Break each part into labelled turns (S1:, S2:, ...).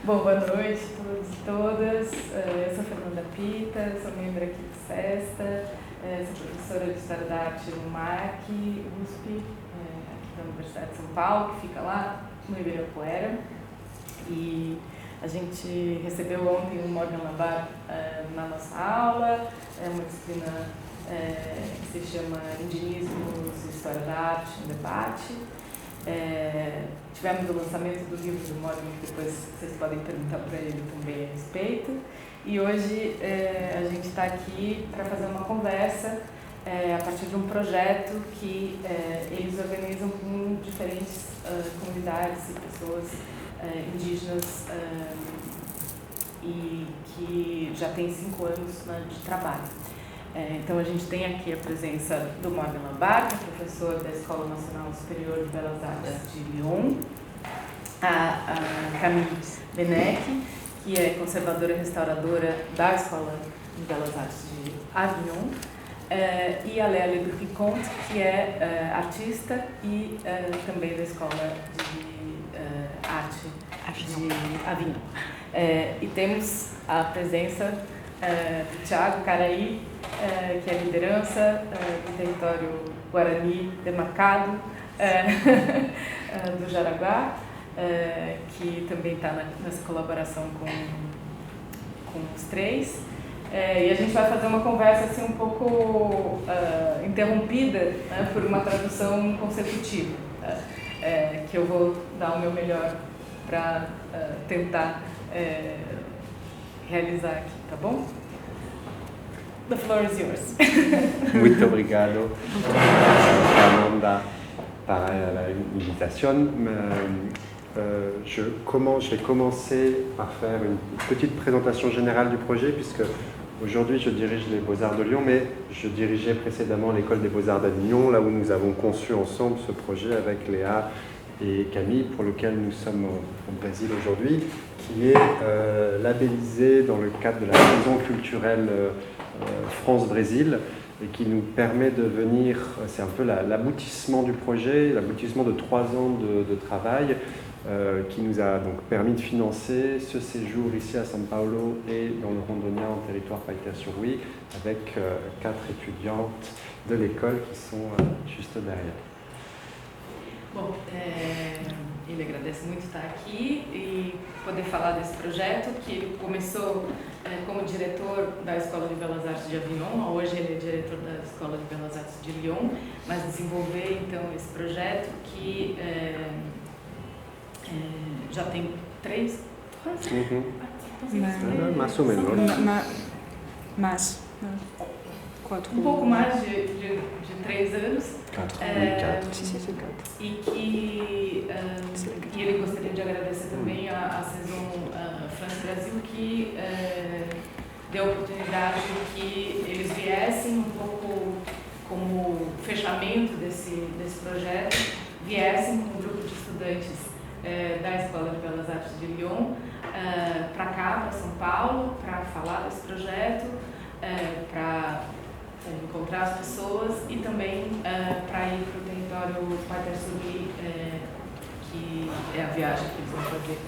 S1: Bom, boa noite a todos e todas. Eu sou Fernanda Pita, sou membro aqui do SESTA, sou professora de História da Arte no MAC, USP, aqui da Universidade de São Paulo, que fica lá no Ibirapuera. E a gente recebeu ontem o Morgan Lambar na nossa aula, é uma disciplina que se chama Indianismos e História da Arte, um debate. Tivemos o lançamento do livro do Morgan, que depois vocês podem perguntar para ele também a respeito. E hoje a gente está aqui para fazer uma conversa a partir de um projeto que eles organizam com diferentes comunidades e pessoas indígenas e que já tem 5 anos de trabalho. Então a gente tem aqui a presença do Morgan Lambar, que é professor da Escola Nacional Superior de Belas Artes de Lyon, a Camille Benek, que é conservadora e restauradora da Escola de Belas Artes de Avignon, e a Léa Lebrun-Piconte, que é artista e também da Escola de Arte de Avignon. E temos a presença do Thiago Caraí, que é a liderança do território Guarani demarcado do Jaraguá, que também está nessa colaboração com os três. E a gente vai fazer uma conversa assim, um pouco interrompida por uma tradução consecutiva, que eu vou dar o meu melhor para tentar realizar aqui, tá bom? The floor is yours.
S2: Muito obrigado, Fernanda, para l'invitation. Je vais commencer par faire une petite présentation générale du projet, puisque aujourd'hui je dirige les Beaux-Arts de Lyon, mais je dirigeais précédemment l'École des Beaux-Arts d'Avignon, là où nous avons conçu ensemble ce projet avec Léa et Camille, pour lequel nous sommes au Brésil aujourd'hui, qui est labellisé dans le cadre de la saison culturelle France-Brésil, et qui nous permet de venir, c'est un peu l'aboutissement du projet, l'aboutissement de 3 ans de travail, qui nous a donc permis de financer ce séjour ici à São Paulo et dans le Rondônia en territoire Païta-sur-Ruy, avec 4 étudiantes de l'école qui sont juste derrière.
S1: Bom, ele agradece muito estar aqui e poder falar desse projeto, que ele começou como diretor da Escola de Belas Artes de Avignon, hoje ele é diretor da Escola de Belas Artes de Lyon, mas desenvolver então esse projeto que já tem 3
S2: Mais ou menos.
S3: Mais.
S1: Um pouco mais de 3 anos.
S2: 4.
S1: E que ele gostaria de agradecer também à Saison France-Brasil, que deu a oportunidade de que eles viessem um pouco como fechamento desse projeto, viessem com um grupo de estudantes da Escola de Belas Artes de Lyon para cá, para São Paulo, para falar desse projeto, para encontrar as pessoas e também para ir para o território Païta-sur-Ruy, que é a viagem que eles vão fazer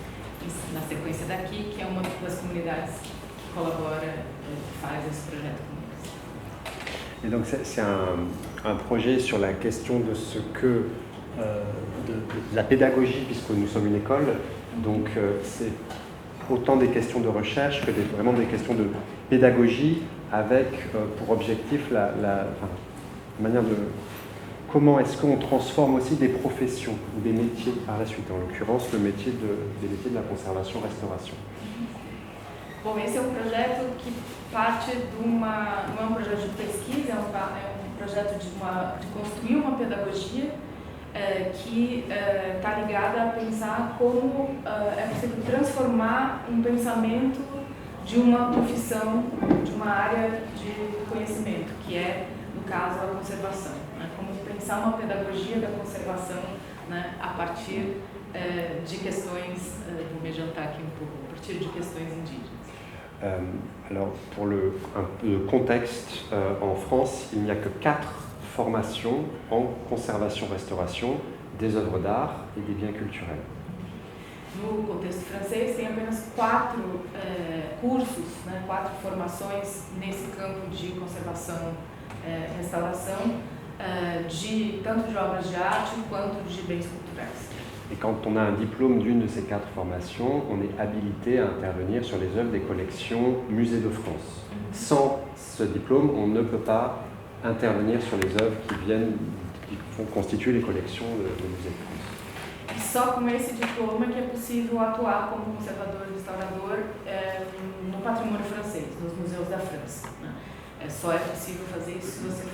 S1: na sequência daqui, que é uma das comunidades que colabora, faz esse projeto com eles.
S2: Et donc c'est un projet sur la question de ce que de la pédagogie, puisque nous sommes une école, donc c'est autant des questions de recherche que vraiment des questions de pédagogie, avec pour objectif la manière de comment est-ce qu'on transforme aussi des professions, des métiers par la suite, en l'occurrence des métiers de la conservation-restauration.
S1: Bom, esse é um projeto que parte não é um projeto de pesquisa, é um projeto de construir uma pedagogia que está ligada a pensar como é possível transformar um pensamento de uma profissão, de uma área de conhecimento, que é, no caso, a conservação. Como pensar uma pedagogia da conservação, a partir de questões, vou me adiantar aqui um pouco, a partir de questões indígenas.
S2: Alors, pour le contexte, en France, il n'y a que 4 formations en conservation-restauration des œuvres d'art et des biens culturels.
S1: no contexto francês, tem apenas 4 cursos, né, 4 formações nesse campo de conservação e restauração, tanto de obras de arte quanto de bens culturais.
S2: Et quand on a un diplôme d'une de ces 4 formations, on est habilité à intervenir sur les œuvres des collections Musées de France. Sans ce diplôme, on ne peut pas intervenir sur les œuvres qui constituent les collections de Musées de France.
S1: E só com esse diploma que é possível atuar como conservador e restaurador no patrimônio francês, nos museus da França, né? Só é possível fazer isso se você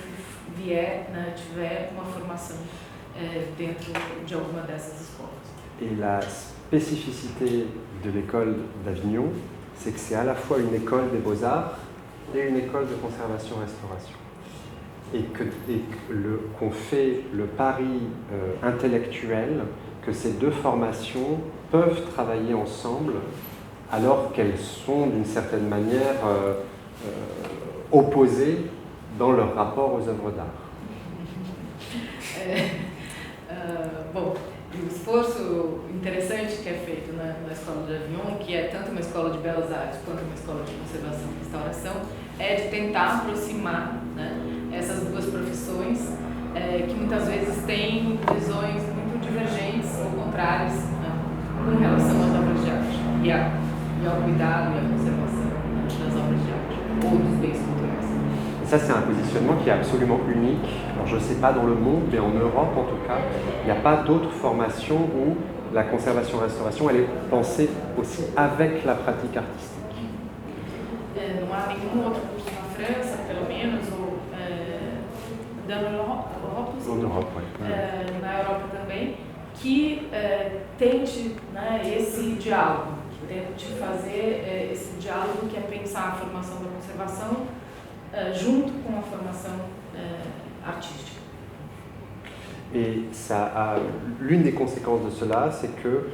S1: vier, né, tiver uma formação dentro de alguma dessas escolas.
S2: Et la spécificité de l'école d'Avignon, c'est que c'est à la fois une école des beaux-arts et une école de conservation-restauration. Et qu'on fait le pari intellectuel que ces 2 formations peuvent travailler ensemble alors qu'elles sont d'une certaine manière opposées dans leur rapport aux œuvres d'art.
S1: Bom, o esforço interessante que é feito na Escola de Avignon, que é tanto uma escola de belas artes quanto uma escola de conservação e restauração, é de tentar aproximar, né, essas 2 profissões que muitas vezes têm visões muito divergentes ou contrárias, né, com relação às obras de arte e ao cuidado e à conservação, né, das obras de arte ou dos bens culturais.
S2: Ça, c'est un positionnement qui est absolument unique. Alors, je ne sais pas dans le monde, mais en Europe, en tout cas, il n'y a pas d'autre formation où la conservation-restauration, elle est pensée aussi avec la pratique artistique.
S1: Não há nenhum outro curso na França, pelo menos, ou na Europa, na Europa também, que tente, né, esse diálogo, que tente fazer esse diálogo que é pensar a formação da conservação junto com a formação artística.
S2: Et l'une des conséquences de cela, c'est que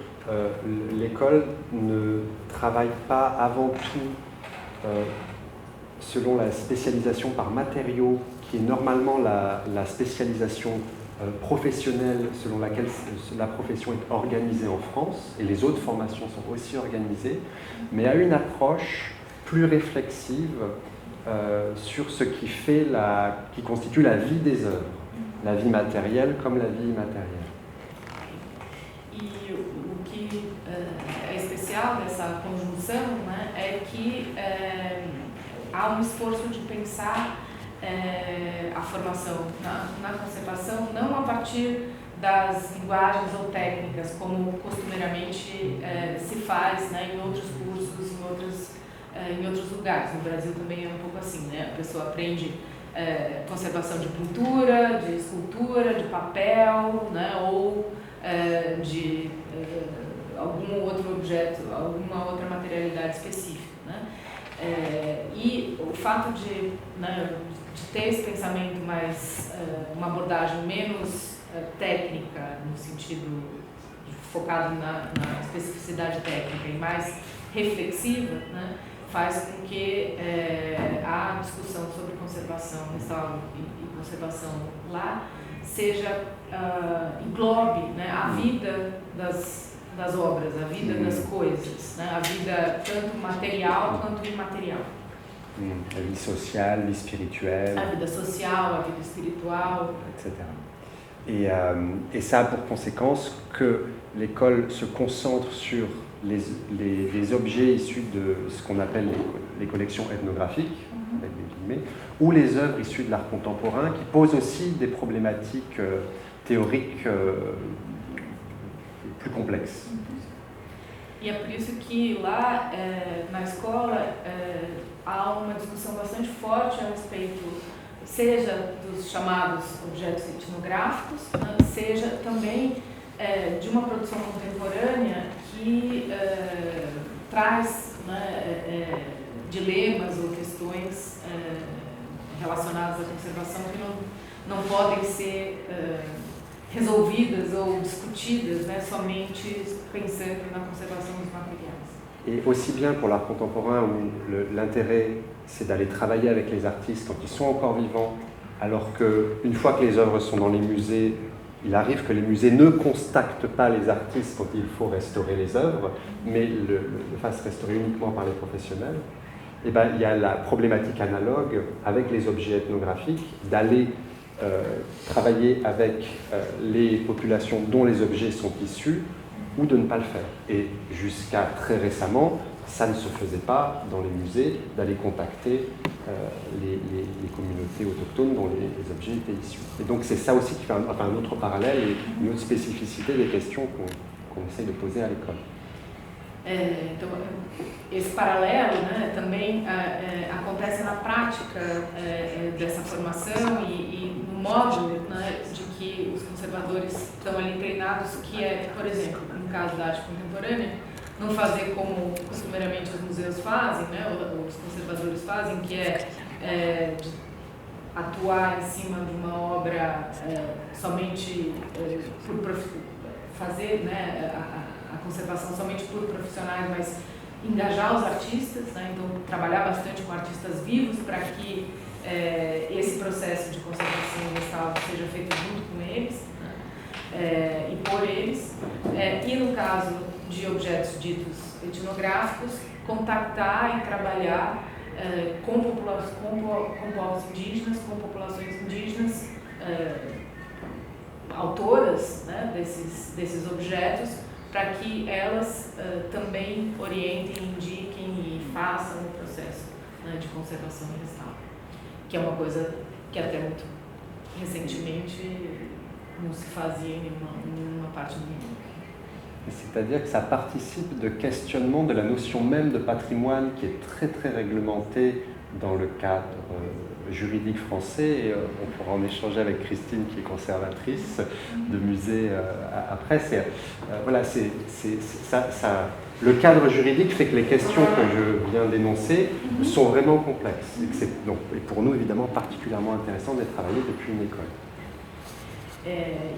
S2: l'école ne travaille pas avant tout selon la spécialisation par matériaux, qui est normalement la spécialisation professionnelle selon laquelle la profession est organisée en France, et les autres formations sont aussi organisées, mais à une approche plus réflexive sur ce qui constitue la vie des œuvres, la vie matérielle comme la vie immatérielle.
S1: E o que é especial dessa conjunção, né, é que há esforço de pensar a formação na conservação não a partir das linguagens ou técnicas, como costumeiramente se faz, né, em outros cursos, em outros lugares. No Brasil também é um pouco assim, né? A pessoa aprende conservação de pintura, de escultura, de papel, né? Ou de algum outro objeto, alguma outra materialidade específica, né? E o fato de ter esse pensamento mais, uma abordagem menos técnica, no sentido focado na especificidade técnica e mais reflexiva, né, faz com que a discussão sobre conservação, restauro e conservação lá englobe, né, a vida das obras, a vida das coisas, né, a vida tanto material quanto imaterial.
S2: La vie sociale, vie spirituelle.
S1: A vida social, a vida espiritual,
S2: etc. Et ça a pour conséquence que l'école se concentre sur les objets issus de ce qu'on appelle les collections ethnographiques, avec des guillemets, ou les œuvres issues de l'art contemporain, qui posent aussi des problématiques théoriques plus complexes.
S1: E é por isso que lá na escola há uma discussão bastante forte a respeito, seja dos chamados objetos etnográficos, seja também de uma produção contemporânea que traz, né, dilemas ou questões relacionadas à conservação que não podem ser resolvidas ou discutidas, né, somente pensando na conservação dos materiais.
S2: Et aussi bien pour l'art contemporain où l'intérêt c'est d'aller travailler avec les artistes quand ils sont encore vivants, alors qu'une fois que les œuvres sont dans les musées, il arrive que les musées ne constatent pas les artistes quand il faut restaurer les œuvres, mais le fassent restaurer uniquement par les professionnels. Et ben, il y a la problématique analogue avec les objets ethnographiques d'aller travailler avec les populations dont les objets sont issus ou de ne pas le faire. Et jusqu'à très récemment, ça ne se faisait pas dans les musées d'aller contacter les communautés autochtones dont les objets étaient issus. Et donc c'est ça aussi qui fait un autre parallèle et une autre spécificité des questions qu'on essaie de poser à l'école.
S1: Então, esse paralelo, né, também acontece na prática dessa formação e no modo, né, de que os conservadores estão ali treinados, que é, por exemplo, no caso da arte contemporânea, não fazer como costumeiramente os museus fazem, né, os conservadores fazem, que é de atuar em cima de uma obra somente por fazer, né, a conservação somente por profissionais, mas engajar os artistas, né, então trabalhar bastante com artistas vivos para que esse processo de conservação e restauro seja feito junto com eles, né, e por eles, e no caso de objetos ditos etnográficos, contactar e trabalhar com povos indígenas, com populações indígenas, autoras, né, desses objetos, para que elas também orientem, indiquem e façam o processo, né, de conservação e restauro, que é uma coisa que até muito recentemente não se fazia em nenhuma parte do mundo.
S2: C'est-à-dire que ça participe de questionnement de la notion même de patrimoine qui est très très réglementée dans le cadre juridique français. Et on pourra en échanger avec Christine qui est conservatrice de musée après. Voilà, le cadre juridique fait que les questions que je viens d'énoncer sont vraiment complexes. Et pour nous, évidemment, particulièrement intéressant d'être travaillé depuis une école.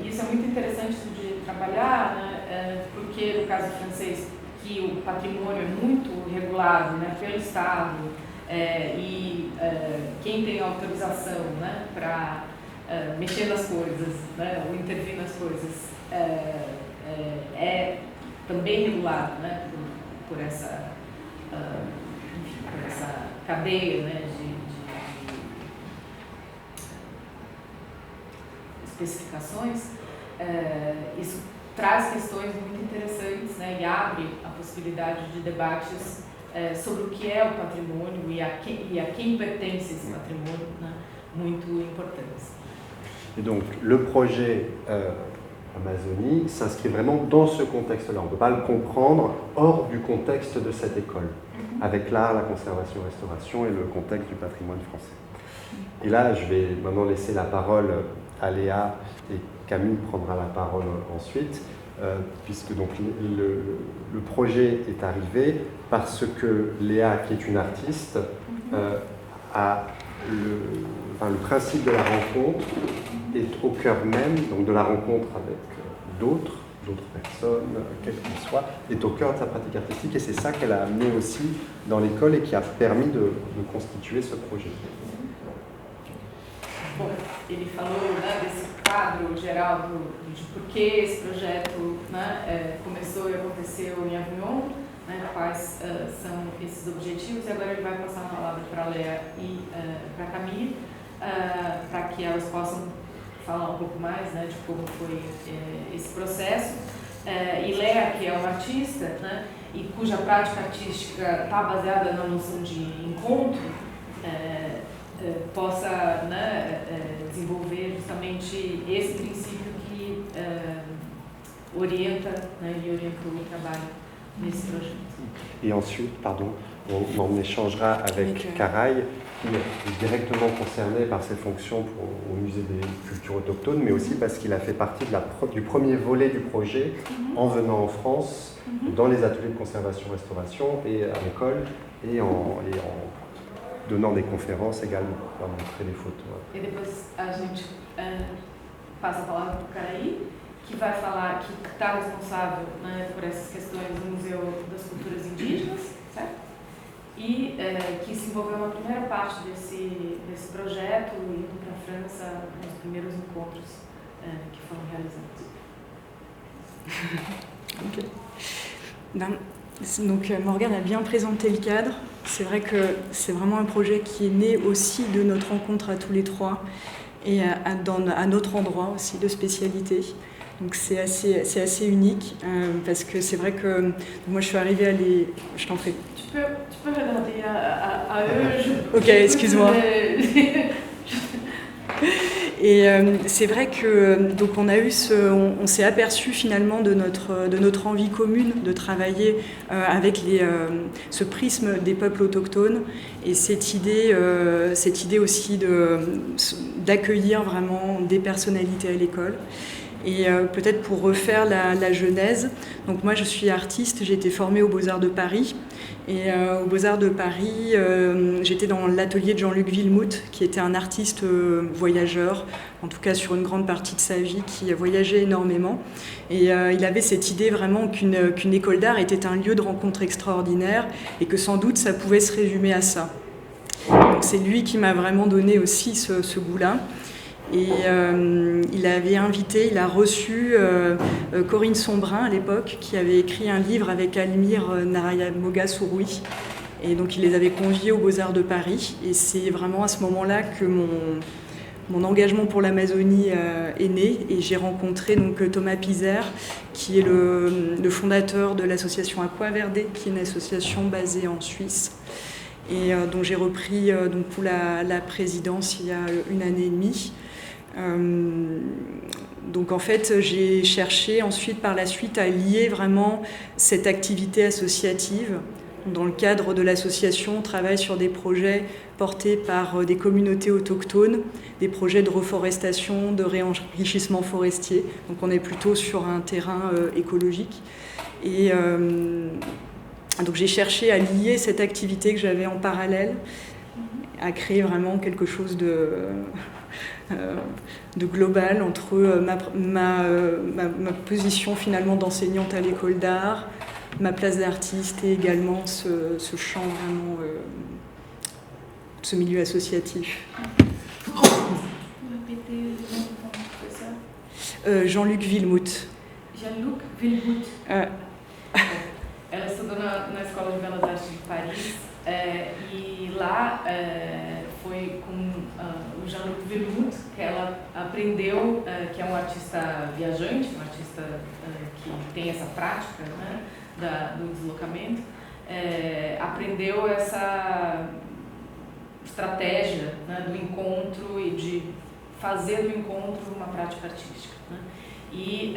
S1: Isso é muito interessante de trabalhar, né, porque no caso francês, que o patrimônio é muito regulado, né, pelo Estado, e quem tem autorização, né, para mexer nas coisas, né, ou intervir nas coisas, é também regulado, né, por essa cadeia, né, de especificações, isso traz questões muito interessantes, né, e abre a possibilidade de debates sobre o que é o patrimônio e a quem pertence esse patrimônio, né, muito importantes.
S2: Et donc le projet Amazonie s'inscrit vraiment dans ce contexte-là. On ne peut pas le comprendre hors du contexte de cette école, avec l'art, la conservation, restauration et le contexte du patrimoine français. Et là, je vais maintenant laisser la parole à Léa et Camille prendra la parole ensuite, puisque donc le projet est arrivé parce que Léa, qui est une artiste, a le principe de la rencontre est au cœur même, donc de la rencontre avec d'autres personnes, quelles qu'elles soient, est au cœur de sa pratique artistique et c'est ça qu'elle a amené aussi dans l'école et qui a permis de constituer ce projet.
S1: Bom, ele falou, né, desse quadro geral de por que esse projeto, né, começou e aconteceu em Avignon, né, quais são esses objetivos, e agora ele vai passar a palavra para a Léa e para a Camille, para que elas possam falar um pouco mais, né, de como foi esse processo. E Léa, que é uma artista, né, e cuja prática artística está baseada na noção de encontro, possa, né, desenvolver justamente esse princípio que orienta, né, e orientou o trabalho nesse projet.
S2: Et ensuite, on en échangera avec Caraï, qui est directement concerné par ses fonctions au Musée des cultures autochtones, mais aussi parce qu'il a fait partie du premier volet du projet en venant en France, dans les ateliers de conservation-restauration et à l'école, et en donnant des conférences également, pour montrer les photos.
S1: E depois a gente passa a palavra para o Caraí, que vai falar, que está responsável, né, por essas questões do Museu das Culturas Indígenas, certo? E que se envolveu na primeira parte desse projeto, indo para a França nos primeiros encontros que foram realizados.
S3: Donc Morgane a bien présenté le cadre. C'est vrai que c'est vraiment un projet qui est né aussi de notre rencontre à tous les trois et à notre endroit aussi de spécialité. Donc c'est assez unique parce que c'est vrai que moi je suis arrivée à les... Je t'en prie.
S1: Tu peux regarder à eux.
S3: Ok, excuse-moi. Et c'est vrai que donc on s'est aperçu finalement de notre envie commune de travailler avec ce prisme des peuples autochtones et cette idée aussi d'accueillir vraiment des personnalités à l'école. Et peut-être pour refaire la genèse, donc moi je suis artiste, j'ai été formée aux Beaux-Arts de Paris. Et aux Beaux-Arts de Paris, j'étais dans l'atelier de Jean-Luc Villemout, qui était un artiste voyageur, en tout cas sur une grande partie de sa vie, qui voyageait énormément. Et il avait cette idée vraiment qu'une école d'art était un lieu de rencontre extraordinaire et que sans doute ça pouvait se résumer à ça. Donc c'est lui qui m'a vraiment donné aussi ce goût-là. Et il a reçu Corinne Sombrin à l'époque, qui avait écrit un livre avec Almir Narayamoga Souroui. Et donc il les avait conviés aux Beaux-Arts de Paris. Et c'est vraiment à ce moment-là que mon engagement pour l'Amazonie est né. Et j'ai rencontré donc Thomas Pizer, qui est le fondateur de l'association Aqua Verde, qui est une association basée en Suisse. Et dont j'ai repris pour la présidence il y a 1 année et demie. Donc en fait, j'ai cherché ensuite par la suite à lier vraiment cette activité associative. Dans le cadre de l'association, on travaille sur des projets portés par des communautés autochtones, des projets de reforestation, de réenrichissement forestier. Donc on est plutôt sur un terrain écologique. Et donc j'ai cherché à lier cette activité que j'avais en parallèle, à créer vraiment quelque chose de global entre ma position finalement d'enseignante à l'école d'art, ma place d'artiste et également ce champ vraiment, ce milieu associatif. Jean-Luc Villemout.
S1: Jean-Luc Villemout. Ela estudou na Escola de Belas Artes de Paris e lá foi com o Jean-Luc Villemout que ela aprendeu, que é um artista viajante, um artista que tem essa prática, né, do deslocamento, aprendeu essa estratégia, né, do encontro e de fazer do encontro uma prática artística, né? E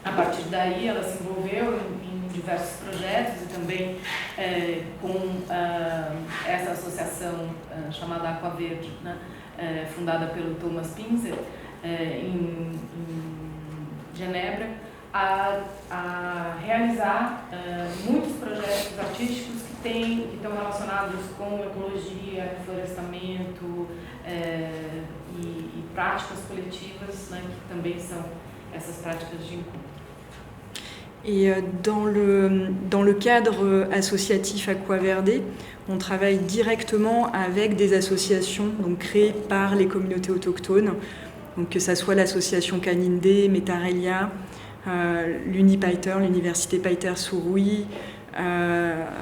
S1: a partir daí ela se envolveu em diversos projetos e também com essa associação chamada Aqua Verde, né, fundada pelo Thomas Pinzer em Genebra, a realizar muitos projetos artísticos que estão relacionados com ecologia, florestamento e práticas coletivas, né, que também são essas práticas de encontro.
S3: Et dans le cadre associatif Aqua Verde, on travaille directement avec des associations donc créées par les communautés autochtones, donc que ça soit l'association Canindé, Metarelia, l'Unipaiter, l'Université Paiter Souroui,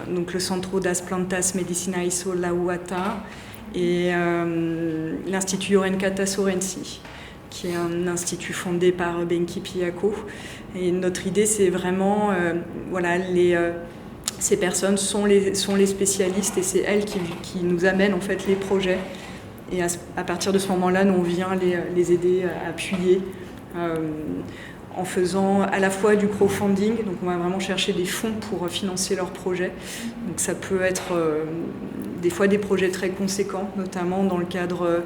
S3: donc le Centro das Plantas Medicinae Solauata et l'Institut Orenkata Sorensi, qui est un institut fondé par Benki Piako. Et notre idée, c'est vraiment, ces personnes sont les spécialistes et c'est elles qui nous amènent en fait les projets. Et à partir de ce moment-là, nous, on vient les aider à appuyer en faisant à la fois du crowdfunding, donc on va vraiment chercher des fonds pour financer leurs projets. Donc ça peut être des fois des projets très conséquents, notamment dans le cadre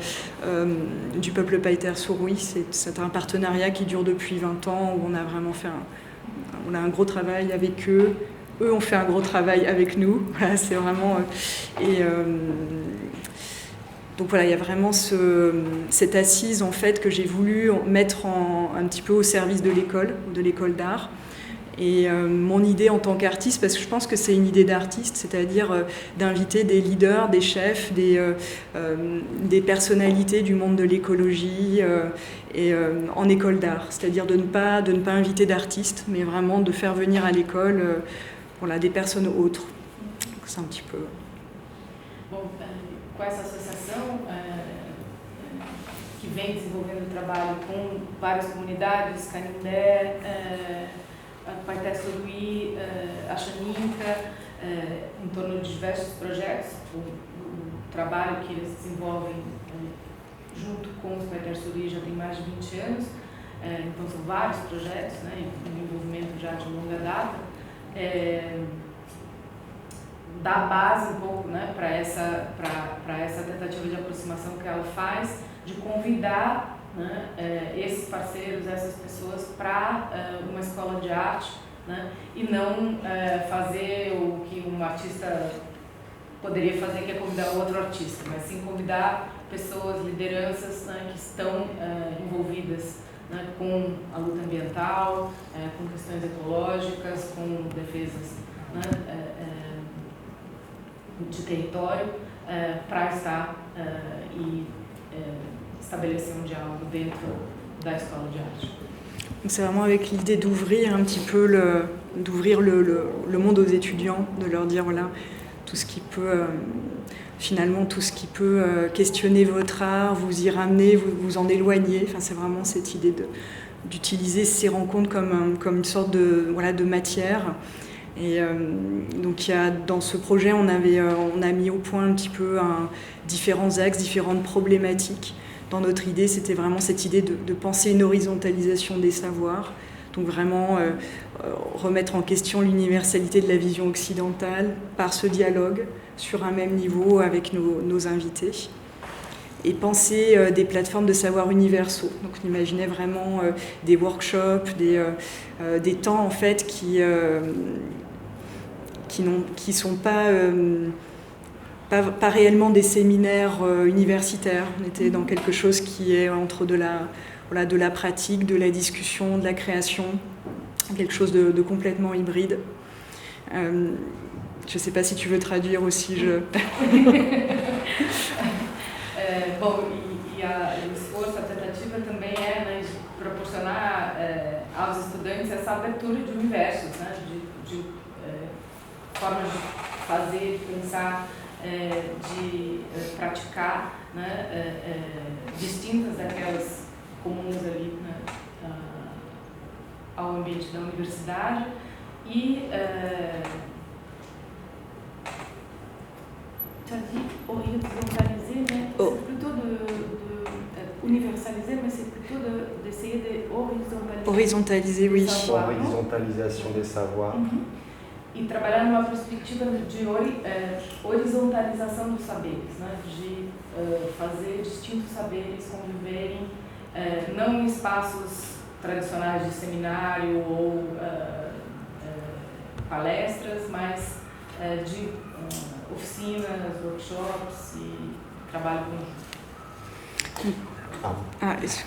S3: du peuple Paiter Souroui. C'est un partenariat qui dure depuis 20 ans, où on a vraiment fait un gros travail avec eux. Eux ont fait un gros travail avec nous. Voilà, c'est vraiment... Donc voilà, il y a vraiment cette assise en fait que j'ai voulu mettre un petit peu au service de l'école d'art. Et mon idée en tant qu'artiste, parce que je pense que c'est une idée d'artiste, c'est-à-dire d'inviter des leaders, des chefs, des personnalités du monde de l'écologie en école d'art. C'est-à-dire de ne pas inviter d'artistes, mais vraiment de faire venir à l'école des personnes autres. C'est un petit peu...
S1: Bom, com essa associação que vem desenvolvendo o trabalho com várias comunidades, Canindé, Paité Sorui, a Xaninca, em torno de diversos projetos, o trabalho que eles desenvolvem junto com os Paité Sorui já tem mais de 20 anos, então são vários projetos, né, em envolvimento já de longa data, dá base um pouco, né, para essa tentativa de aproximação que ela faz, de convidar, né, esses parceiros, essas pessoas para uma escola de arte, né, e não fazer o que um artista poderia fazer, que é convidar outro artista, mas sim convidar pessoas, lideranças, né, que estão envolvidas, né, com a luta ambiental, com questões ecológicas, com defesas, né, de território, para estar e estabelecer um diálogo dentro da escola de arte.
S3: C'est vraiment avec l'idée d'ouvrir un petit peu le monde aux étudiants, de leur dire voilà tout ce qui peut finalement tout ce qui peut questionner votre art, vous y ramener, vous en éloigner. Enfin, c'est vraiment cette idée d'utiliser ces rencontres comme une sorte de matière. Et donc dans ce projet, on a mis au point un petit peu différents axes, différentes problématiques. Dans notre idée, c'était vraiment cette idée de penser une horizontalisation des savoirs, donc vraiment remettre en question l'universalité de la vision occidentale par ce dialogue sur un même niveau avec nos invités. Et penser des plateformes de savoir universaux. Donc on imaginait vraiment des workshops, des temps en fait qui sont pas réellement des séminaires universitaires. On était dans quelque chose qui est entre de la pratique, de la discussion, de la création, quelque chose de complètement hybride. Je ne sais pas si tu veux traduire aussi.
S1: Bom, o esforço, a tentativa também é, né, de proporcionar aos estudantes essa abertura de universos, né, de formas de fazer, de pensar, de praticar, né, distintas daquelas comuns ali, né, ao ambiente da universidade e tu as dit horizontaliser, mais c'est plutôt universaliser, mais c'est plutôt d'essayer de horizontaliser.
S3: Horizontaliser, oui.
S2: Horizontalisation des savoirs.
S1: E trabalhar numa perspectiva de horizontalização dos saberes, né? De fazer distintos saberes conviverem, não em espaços tradicionais de seminário ou palestras, mas de oficinas, workshops e trabalho conjunto.
S3: Isso.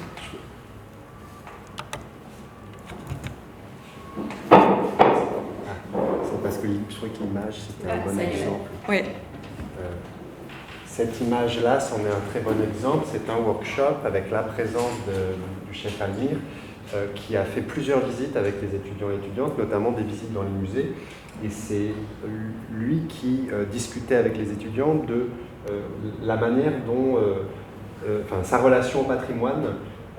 S2: C'est parce que je trouvais que l'image, c'était un bon exemple.
S3: Oui.
S2: Cette image-là, c'en est un très bon exemple. C'est un workshop avec la présence du chef Almir qui a fait plusieurs visites avec les étudiants et étudiantes, notamment des visites dans les musées. Et c'est lui qui discutait avec les étudiants de la manière dont, sa relation au patrimoine,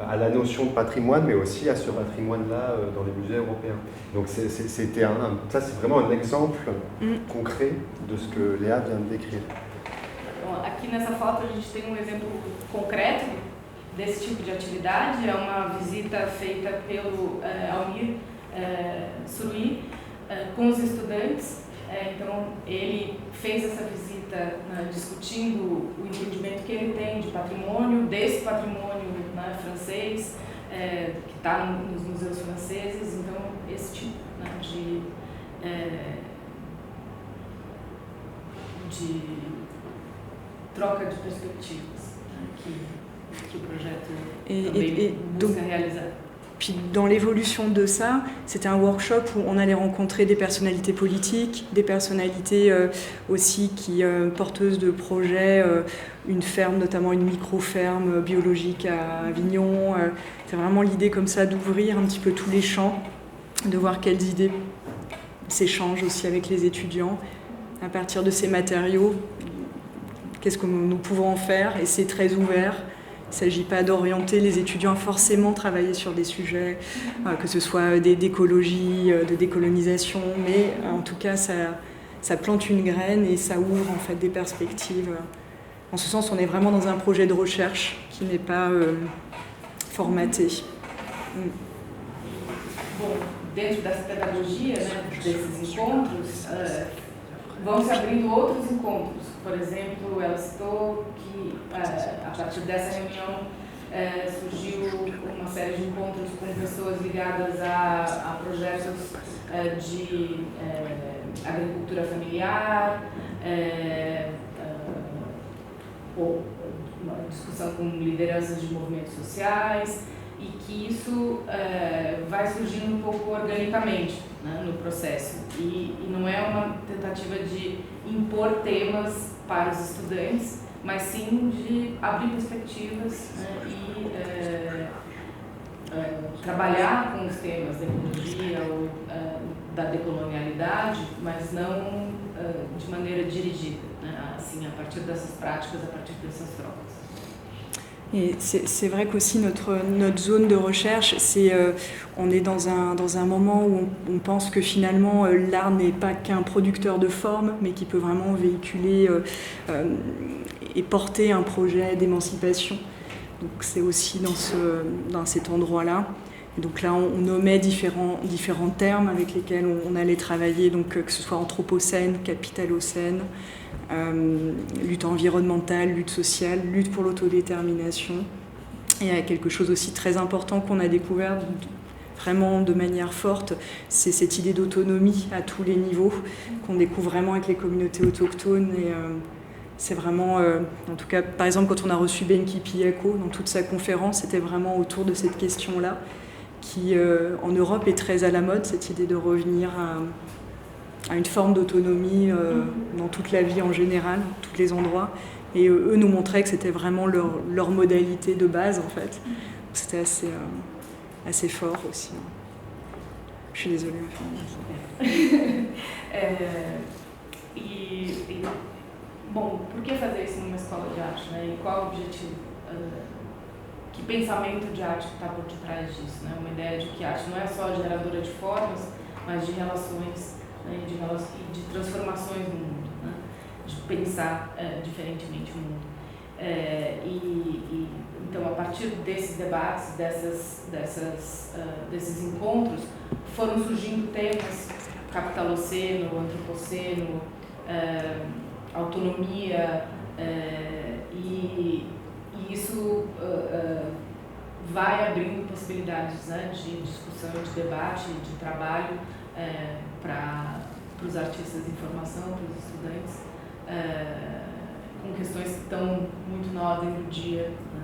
S2: à la notion de patrimoine, mais aussi à ce patrimoine-là dans les musées européens. Donc ça c'est vraiment un exemple concret de ce que Léa vient de décrire.
S1: Bom, aqui nessa foto a gente tem exemplo concreto desse tipo de atividade. É uma visita feita pelo Almir Sorui com os estudantes. Então ele fez essa visita discutindo o entendimento que ele tem de patrimônio, desse patrimônio, né, francês, que está nos museus franceses. Então esse tipo, né, de troca de perspectivas, né, que o projeto também busca realizar.
S3: Puis dans l'évolution de ça, c'était un workshop où on allait rencontrer des personnalités politiques, des personnalités aussi qui porteuses de projets, une ferme, notamment une micro-ferme biologique à Avignon. C'est vraiment l'idée comme ça d'ouvrir un petit peu tous les champs, de voir quelles idées s'échangent aussi avec les étudiants. À partir de ces matériaux, qu'est-ce que nous pouvons en faire? Et c'est très ouvert. Il ne s'agit pas d'orienter les étudiants à forcément travailler sur des sujets, que ce soit d'écologie, de décolonisation, mais en tout cas, ça plante une graine et ça ouvre en fait des perspectives. En ce sens, on est vraiment dans un projet de recherche qui n'est pas formaté.
S1: Bom, dentro dessa pedagogia, né, desses encontros, vão se abrindo outros encontros. Por exemplo, ela citou que a partir dessa reunião surgiu uma série de encontros com pessoas ligadas a projetos de agricultura familiar, ou uma discussão com lideranças de movimentos sociais, e que isso vai surgindo um pouco organicamente, né, no processo. E não é uma tentativa de impor temas para os estudantes, mas sim de abrir perspectivas, né, e trabalhar com os temas da ecologia ou da decolonialidade, mas não de maneira dirigida, né, assim, a partir dessas práticas, a partir dessas trocas.
S3: Et c'est vrai qu'aussi notre zone de recherche, on est dans un moment où on pense que finalement l'art n'est pas qu'un producteur de formes, mais qui peut vraiment véhiculer et porter un projet d'émancipation. Donc c'est aussi dans cet endroit-là. Et donc là, on nommait différents termes avec lesquels on allait travailler, donc que ce soit anthropocène, capitalocène, lutte environnementale, lutte sociale, lutte pour l'autodétermination. Et il y a quelque chose aussi très important qu'on a découvert vraiment de manière forte, c'est cette idée d'autonomie à tous les niveaux qu'on découvre vraiment avec les communautés autochtones. Et c'est vraiment, en tout cas, par exemple, quand on a reçu Benki Piyako dans toute sa conférence, c'était vraiment autour de cette question-là, qui en Europe est très à la mode, cette idée de revenir à une forme d'autonomie dans toute la vie en général, tous les endroits. Et eux nous montraient que c'était vraiment leur modalité de base, en fait. C'était assez fort aussi. Je suis désolée.
S1: Bom, por que fazer isso numa escola de arte, né? E qual o objetivo? Que pensamento de arte está por detrás disso, né? Uma ideia de que a arte não é só geradora de formas, mas de relações, né? de transformações no mundo, né? De pensar diferentemente o mundo. Então, a partir desses debates, desses encontros, foram surgindo temas, capitaloceno, antropoceno, autonomia, e isso vai abrindo possibilidades, né, de discussão, de debate, de trabalho para os artistas de formação, para os estudantes, com questões que estão muito na ordem do dia, né,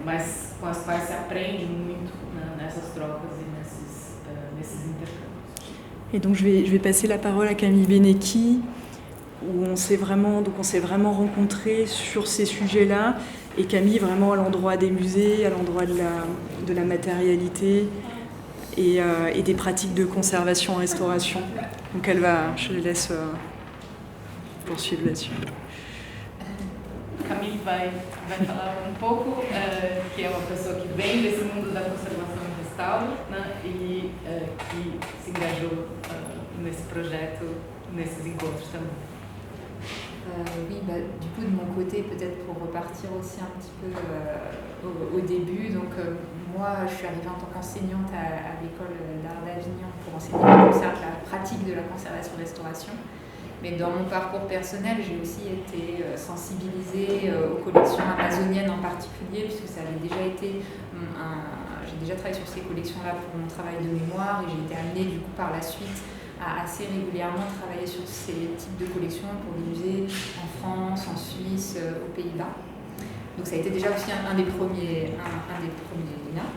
S1: mas com as quais se aprende muito, né, nessas trocas e nesses intercâmbios.
S3: Et donc je vais passer la parole à Camille Benecchi, où on s'est vraiment rencontrés sur ces sujets-là, et Camille vraiment à l'endroit des musées, à l'endroit de la matérialité et des pratiques de conservation-restauration. Donc je la laisse poursuivre là-dessus.
S1: Camille vai falar pouco, que é uma pessoa que vem desse mundo da conservação e restauro, né, et qui se engajou nesse projeto, nesses encontros também.
S4: Oui, du coup de mon côté, peut-être pour repartir aussi un petit peu au début, donc moi je suis arrivée en tant qu'enseignante à l'école d'art d'Avignon pour enseigner la pratique de la conservation-restauration, mais dans mon parcours personnel j'ai aussi été sensibilisée aux collections amazoniennes en particulier, puisque ça avait déjà été j'ai déjà travaillé sur ces collections-là pour mon travail de mémoire, et j'ai été amenée du coup par la suite à assez régulièrement travailler sur ces types de collections pour des musées en France, en Suisse, aux Pays-Bas. Donc ça a été déjà aussi un des premiers liens.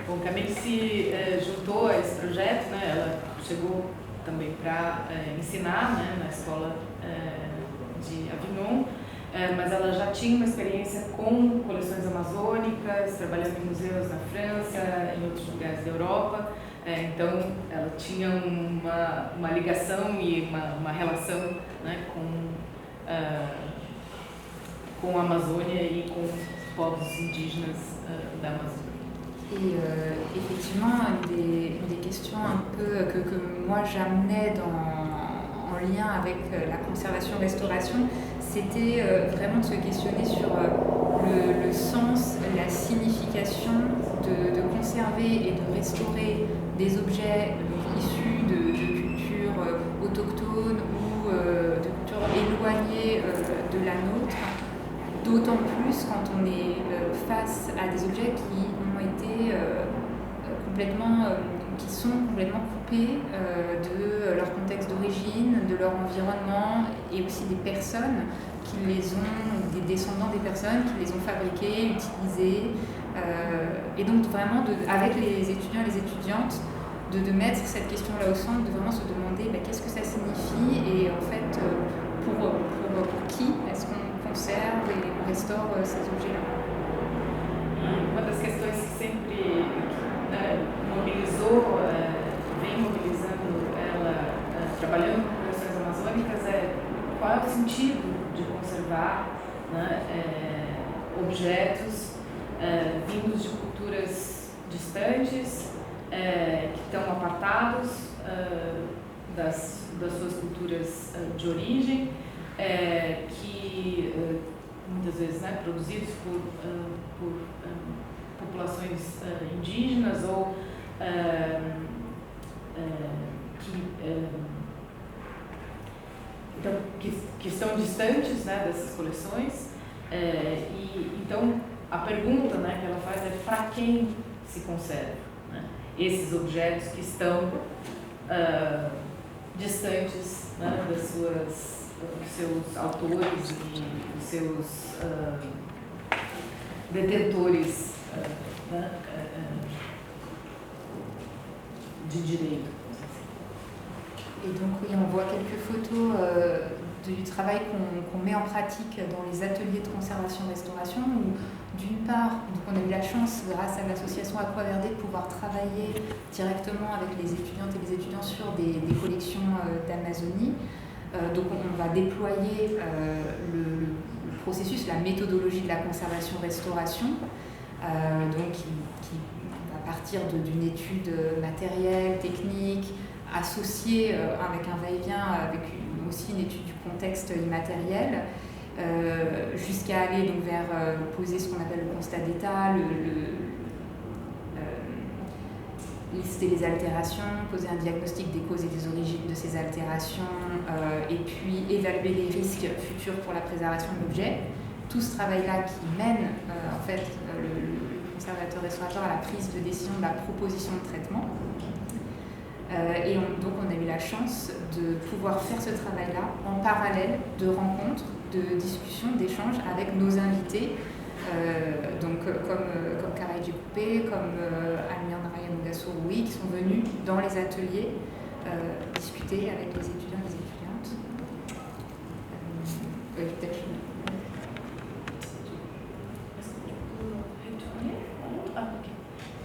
S1: Bom, Camille se juntou a esse projeto, né? Ela chegou também para ensinar, né, na escola de Avignon, mas ela já tinha uma experiência com coleções amazônicas, trabalhando em museus na França, em outros lugares da Europa. Então, ela tinha uma ligação e uma relação, né, com a Amazônia e com os povos indígenas da Amazônia.
S4: Et effectivement, une des questions un peu que moi j'amenais en lien avec la conservation-restauration, c'était vraiment de se questionner sur le sens, la signification de conserver et de restaurer des objets issus de cultures autochtones ou de cultures éloignées de la nôtre, d'autant plus quand on est face à des objets qui ont été qui sont complètement coupés de leur contexte d'origine, de leur environnement et aussi des personnes qui les ont, des descendants des personnes qui les ont fabriqués, utilisés. Et donc vraiment, avec les étudiants et les étudiantes, de mettre cette question-là au centre, de vraiment se demander qu'est-ce que ça signifie et en fait pour qui est-ce qu'on conserve et on restaure ces objets-là.
S1: Uma das questões que sempre mobilizou, vem mobilizando ela, trabalhando com coleções amazônicas, qual é o sentido de conservar, né, objetos vindos de culturas distantes, que estão apartados das suas culturas de origem, que muitas vezes, né, produzidos por populações indígenas ou que estão distantes, né, dessas coleções. E então a pergunta, né, que ela faz é para quem se conserva, né, esses objetos que estão distantes, né, dos seus autores e dos seus detentores, né, de direito.
S4: Et donc oui, on voit quelques photos du travail qu'on met en pratique dans les ateliers de conservation-restauration où d'une part, donc on a eu la chance grâce à l'association Aquaverde de pouvoir travailler directement avec les étudiantes et les étudiants sur des collections d'Amazonie. Donc on va déployer le processus, la méthodologie de la conservation-restauration, donc qui va partir d'une étude matérielle, technique, associée avec un va-et-vient, avec aussi une étude du contexte immatériel, jusqu'à aller donc vers poser ce qu'on appelle le constat d'état, lister les altérations, poser un diagnostic des causes et des origines de ces altérations, et puis évaluer les risques futurs pour la préservation de l'objet. Tout ce travail-là qui mène en fait le conservateur-restaurateur à la prise de décision de la proposition de traitement. Et donc on a eu la chance de pouvoir faire ce travail-là en parallèle de rencontres, de discussions, d'échanges avec nos invités, donc comme Karaïdji Coupé, comme Almirna Yamugasu-Rui, qui sont venus dans les ateliers discuter avec les étudiants et les étudiantes.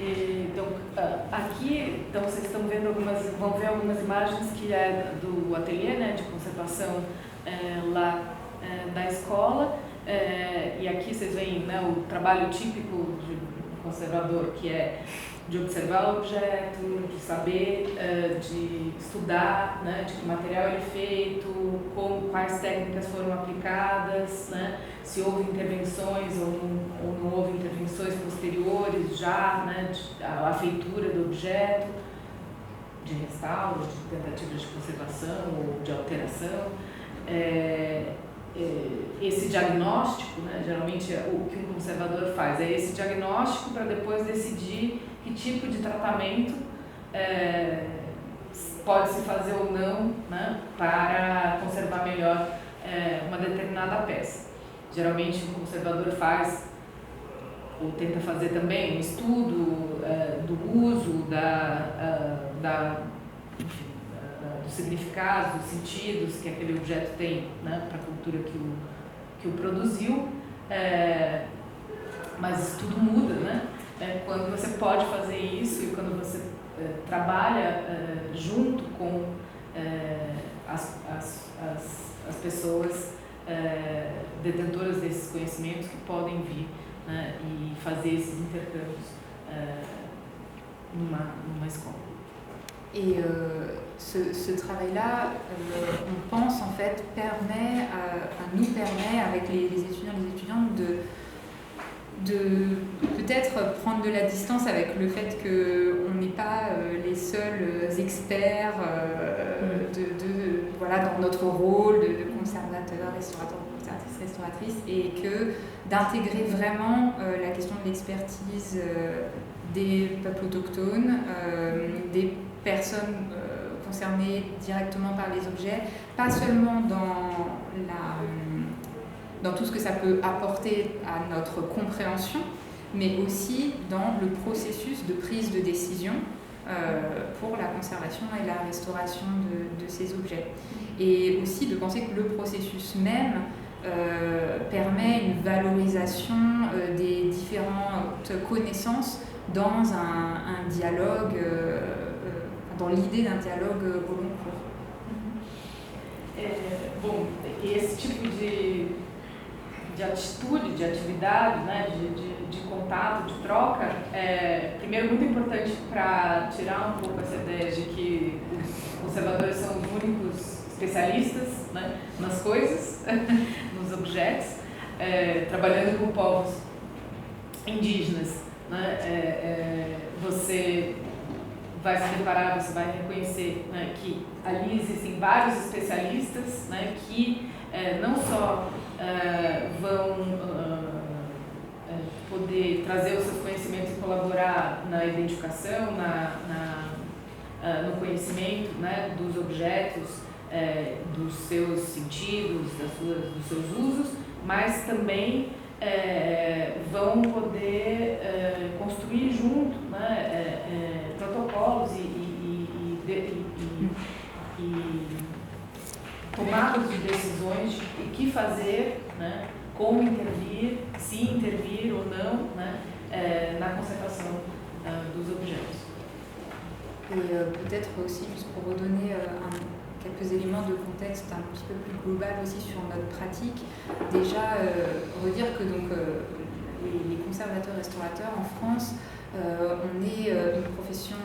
S1: Então, aqui então, vocês vão ver algumas imagens que é do ateliê, né, de conservação lá da escola, e aqui vocês veem, né, o trabalho típico de conservador, que é de observar o objeto, de saber, de estudar, né, de que material ele é feito, quais técnicas foram aplicadas, né, se houve intervenções ou não houve intervenções posteriores já, né, à feitura do objeto, de restauro, de tentativas de conservação ou de alteração. Esse diagnóstico, né, geralmente o que um conservador faz é esse diagnóstico para depois decidir que tipo de tratamento pode se fazer ou não, né, para conservar melhor uma determinada peça. Geralmente o conservador faz ou tenta fazer também um estudo do uso, dos significados, dos sentidos que aquele objeto tem, né, para a cultura que o produziu, mas isso tudo muda, né? Quando você pode fazer isso e quando você trabalha junto com as pessoas detentoras desses conhecimentos que podem vir, né, e fazer esses intercâmbios numa escola.
S4: Et ce travail-là, on pense en fait nous permet avec les étudiants et les étudiantes de peut-être prendre de la distance avec le fait qu'on n'est pas les seuls experts voilà, dans notre rôle de conservateur, restaurateur, conservatrice, restauratrice, et que d'intégrer vraiment la question de l'expertise des peuples autochtones, des personnes concernées directement par les objets, pas seulement dans tout ce que ça peut apporter à notre compréhension, mais aussi dans le processus de prise de décision pour la conservation et la restauration de ces objets. Et aussi de penser que le processus même permet une valorisation des différentes connaissances dans un dialogue, dans l'idée d'un dialogue au long cours.
S1: Bom, esse tipo de atitude, de atividade, né, de contato, de troca, primeiro muito importante para tirar um pouco essa ideia de que os conservadores são os únicos especialistas, né, nas coisas, nos objetos, trabalhando com povos indígenas, né, você vai se deparar, você vai reconhecer, né, que ali existem vários especialistas, né, que não só vão poder trazer os seus conhecimentos e colaborar na identificação, no conhecimento, né, dos objetos, dos seus sentidos, dos seus usos, mas também vão poder construir junto, né, protocolos e tomadas de decisões de o que fazer, né, como intervir, se intervir ou não, né, na conservação dos objetos.
S4: Et peut-être aussi, juste pour redonner quelques éléments de contexte un petit peu plus global aussi sur notre pratique, déjà redire que donc, les conservateurs restaurateurs en France, on est une profession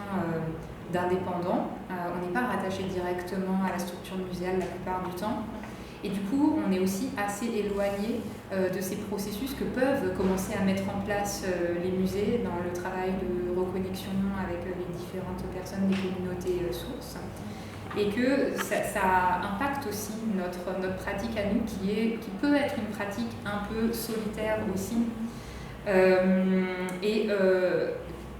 S4: d'indépendants, on n'est pas rattaché directement à la structure muséale la plupart du temps, et du coup on est aussi assez éloigné de ces processus que peuvent commencer à mettre en place les musées dans le travail de reconnexion avec les différentes personnes des communautés sources, et que ça impacte aussi notre pratique à nous qui peut être une pratique un peu solitaire aussi, et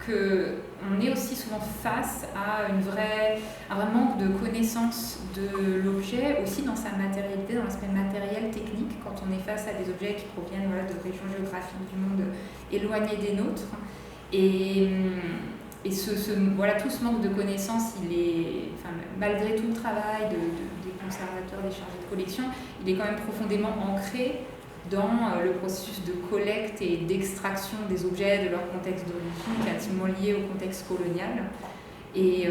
S4: qu'on est aussi souvent face à un vrai manque de connaissance de l'objet, aussi dans sa matérialité, dans l'aspect matériel, technique, quand on est face à des objets qui proviennent de régions géographiques du monde éloignées des nôtres. Et tout ce manque de connaissances, malgré tout le travail des conservateurs, des chargés de collection, il est quand même profondément ancré dans le processus de collecte et d'extraction des objets de leur contexte d'origine, qui est intimement lié au contexte colonial. Et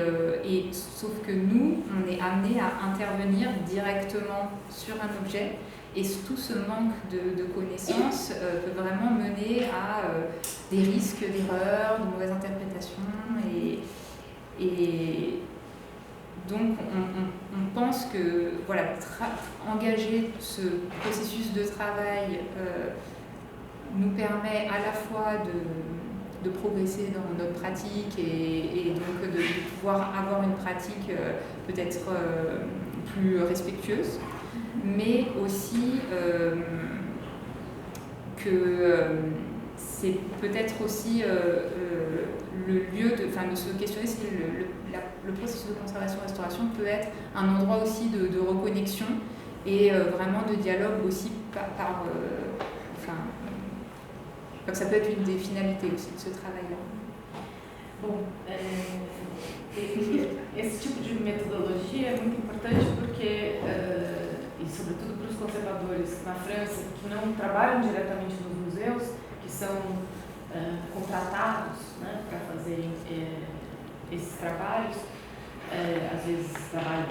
S4: sauf que nous, on est amené à intervenir directement sur un objet, et tout ce manque de connaissances peut vraiment mener à des risques d'erreurs, de mauvaises interprétations, et donc on pense que engager ce processus de travail nous permet à la fois de progresser dans notre pratique et donc de pouvoir avoir une pratique peut-être plus respectueuse, mais aussi que c'est peut-être aussi le lieu de se questionner si le processus de conservation-restauration peut être un endroit aussi de reconnexion et vraiment de dialogue aussi Donc ça peut être une des finalités aussi de ce travail-là.
S1: Bom, esse tipo de metodologia é muito importante porque, e sobretudo para os conservadores na França, que não trabalham diretamente nos museus, que são contratados, né, para fazerem esses trabalhos, às vezes trabalham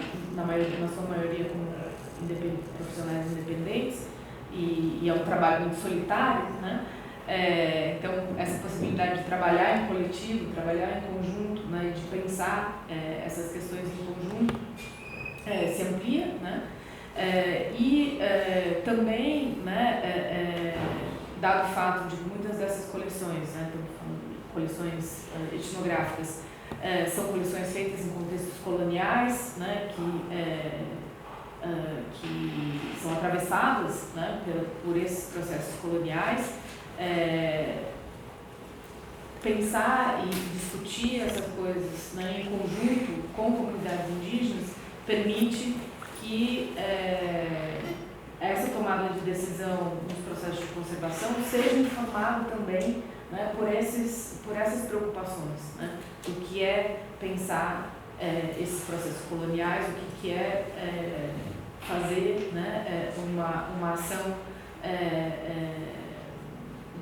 S1: na sua maioria como profissionais independentes, e é um trabalho muito solitário, né? Então, essa possibilidade de trabalhar em coletivo, trabalhar em conjunto, né, de pensar essas questões em conjunto, se amplia, né? E também, né, dado o fato de que muitas dessas coleções, né, coleções etnográficas, são coleções feitas em contextos coloniais, né, que são atravessadas, né, por esses processos coloniais. Pensar e discutir essas coisas, né, em conjunto com comunidades indígenas permite que essa tomada de decisão nos processos de conservação seja informada também, né, por essas preocupações, né, do que é pensar esses processos coloniais, o que é fazer, né, uma ação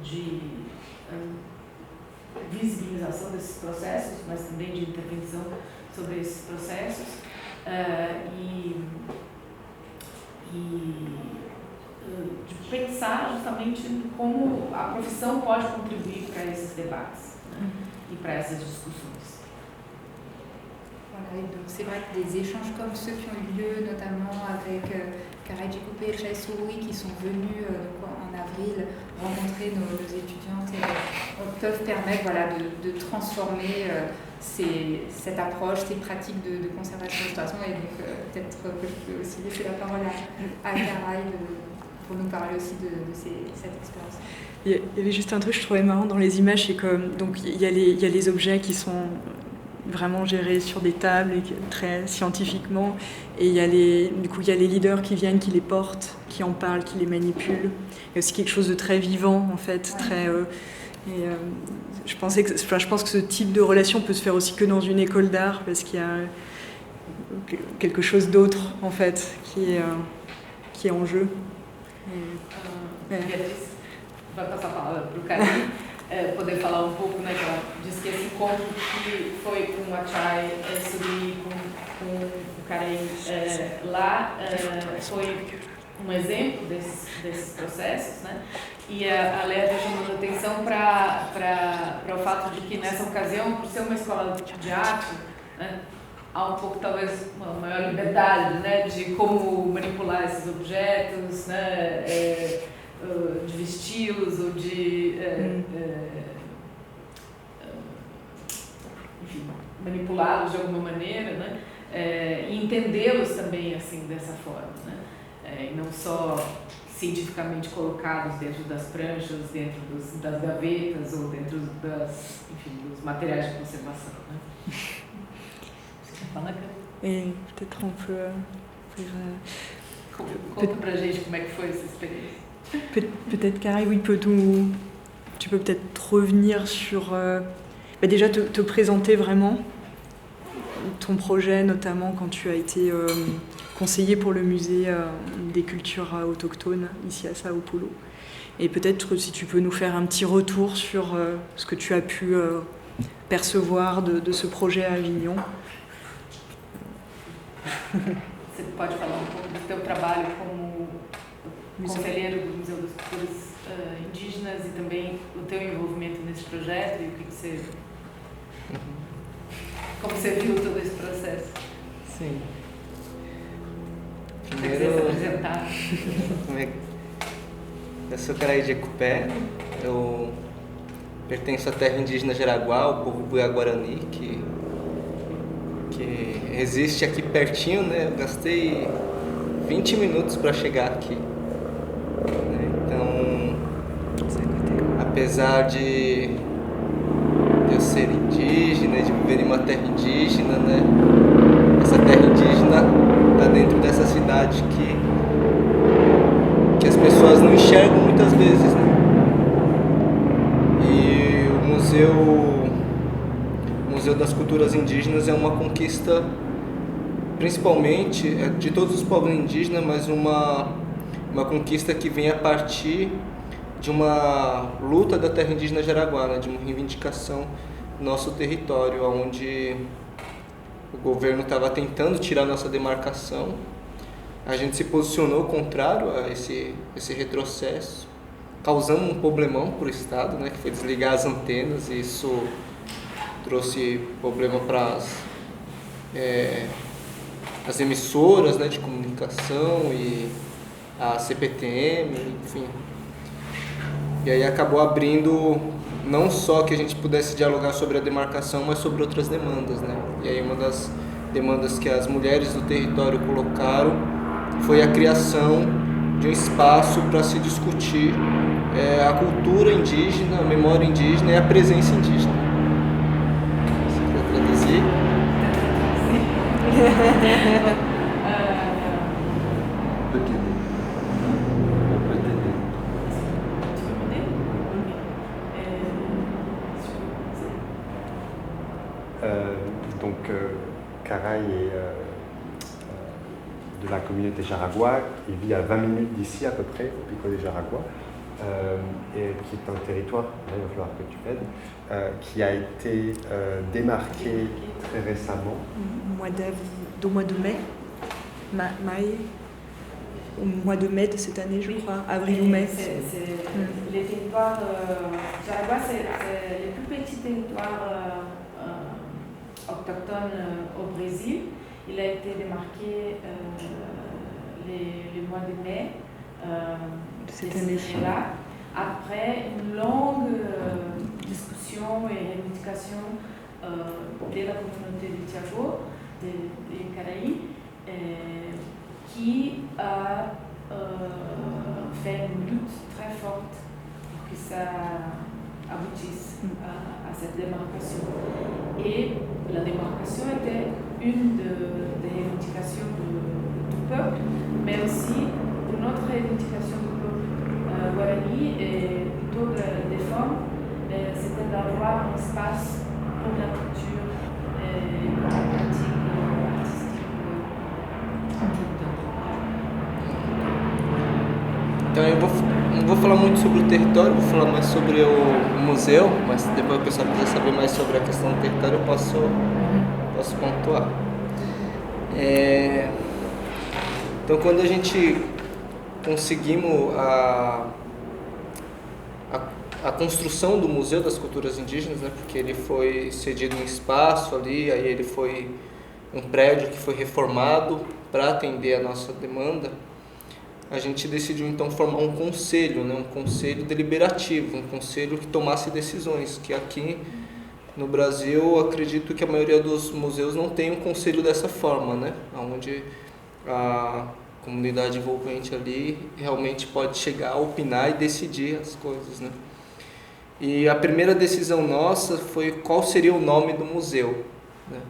S1: de visibilização desses processos, mas também de intervenção sobre esses processos, de pensar justamente como a profissão pode contribuir para esses debates, né, e para essas discussões.
S4: Voilà, et donc c'est vrai que des échanges comme ceux qui ont eu lieu notamment avec Kareji Coupé et Chai-Souri qui sont venus en avril rencontrer nos étudiantes peuvent permettre, voilà, de transformer cette approche, ces pratiques de conservation de toute façon. Et donc peut-être que je peux aussi laisser la parole à Karai pour nous parler aussi de cette expérience.
S3: Il y avait juste un truc que je trouvais marrant dans les images, c'est que donc il y a les objets qui sont vraiment gérés sur des tables et très scientifiquement, et il y a les leaders qui viennent, qui les portent, qui en parlent, qui les manipulent. Il y a aussi quelque chose de très vivant en fait, très je pense que ce type de relation peut se faire aussi que dans une école d'art, parce qu'il y a quelque chose d'autre en fait qui est en jeu.
S1: Beatriz, vai passar a palavra para o Karim, poder falar um pouco, né, que ela disse que esse encontro que foi com a Chai-Souri, com o Karim lá, foi um exemplo desses processos, né? E a Léa está chamando a atenção para o fato de que nessa ocasião, por ser uma escola de arte, né, há um pouco talvez uma maior liberdade, né, de como manipular esses objetos, né, de vesti-los ou de enfim, manipulá-los de alguma maneira, né, e entendê-los também assim dessa forma, né, e não só cientificamente colocados dentro das pranchas, dentro das gavetas ou dentro dos materiais de conservação, né.
S3: Et peut-être on peut
S1: Conta pra gente como é que foi essa experiência.
S3: Peut-être Karai, oui, tu peux peut-être revenir sur déjà te présenter vraiment ton projet, notamment quand tu as été conseiller pour le musée des cultures autochtones ici à Sao Paulo. Et peut-être si tu peux nous faire un petit retour sur ce que tu as pu percevoir de ce projet à Avignon.
S1: Você pode falar um pouco do teu trabalho como conselheiro do Museu das Culturas Indígenas e também o teu envolvimento nesse projeto e o que você... Como você viu todo esse processo?
S5: Sim.
S1: Primeiro... Você se apresentar.
S5: Eu sou Kareji Coupé, eu pertenço à terra indígena Jaraguá, o povo Buiá-Guarani, que existe aqui pertinho, né? Eu gastei 20 minutos para chegar aqui. Então, apesar de eu ser indígena, de viver em uma terra indígena, né? Essa terra indígena está dentro dessa cidade que as pessoas não enxergam muitas vezes, né? Museu das Culturas Indígenas é uma conquista, principalmente de todos os povos indígenas, mas uma conquista que vem a partir de uma luta da terra indígena Jaraguá, né, de uma reivindicação do nosso território, onde o governo estava tentando tirar nossa demarcação. A gente se posicionou contrário a esse retrocesso, causando um problemão para o Estado, né, que foi desligar as antenas, e isso trouxe problema para as emissoras, né, de comunicação e a CPTM, enfim. E aí acabou abrindo não só que a gente pudesse dialogar sobre a demarcação, mas sobre outras demandas, né? E aí uma das demandas que as mulheres do território colocaram foi a criação de um espaço para se discutir a cultura indígena, a memória indígena e a presença indígena. Você quer traduzir?
S2: Caray est de la communauté Jaraguá. Il vit à 20 minutes d'ici à peu près, au Pico des Jaraguá, et qui est un territoire, là il va falloir que tu m'aides, qui a été démarqué très récemment.
S3: Au mois de mai, au mois de mai de cette année, je crois, avril ou mai.
S1: Les territoires Jaraguá, c'est les plus petits territoires autochtone au Brésil. Il a été démarqué le mois de mai de cette année-là, après une longue discussion et reivindication de la communauté de Tiago, de Caraí, qui a fait une lutte très forte pour que ça aboutisse à cette démarcation. Et la démarcation était une des reivindications du peuple, mais aussi de notre reivindication du peuple guarani et plutôt des femmes, c'était d'avoir un espace pour la culture et la pratique artistique
S5: Então eu não vou falar muito sobre o território, vou falar mais sobre o museu, mas depois o pessoal quiser saber mais sobre a questão do território, eu posso pontuar. Então quando a gente conseguimos a construção do Museu das Culturas Indígenas, né, porque ele foi cedido um espaço ali, aí ele foi um prédio que foi reformado para atender a nossa demanda, a gente decidiu então formar um conselho, né, um conselho deliberativo, um conselho que tomasse decisões, que aqui no Brasil eu acredito que a maioria dos museus não tem um conselho dessa forma, né, onde a comunidade envolvente ali realmente pode chegar a opinar e decidir as coisas, né. E a primeira decisão nossa foi qual seria o nome do museu, né.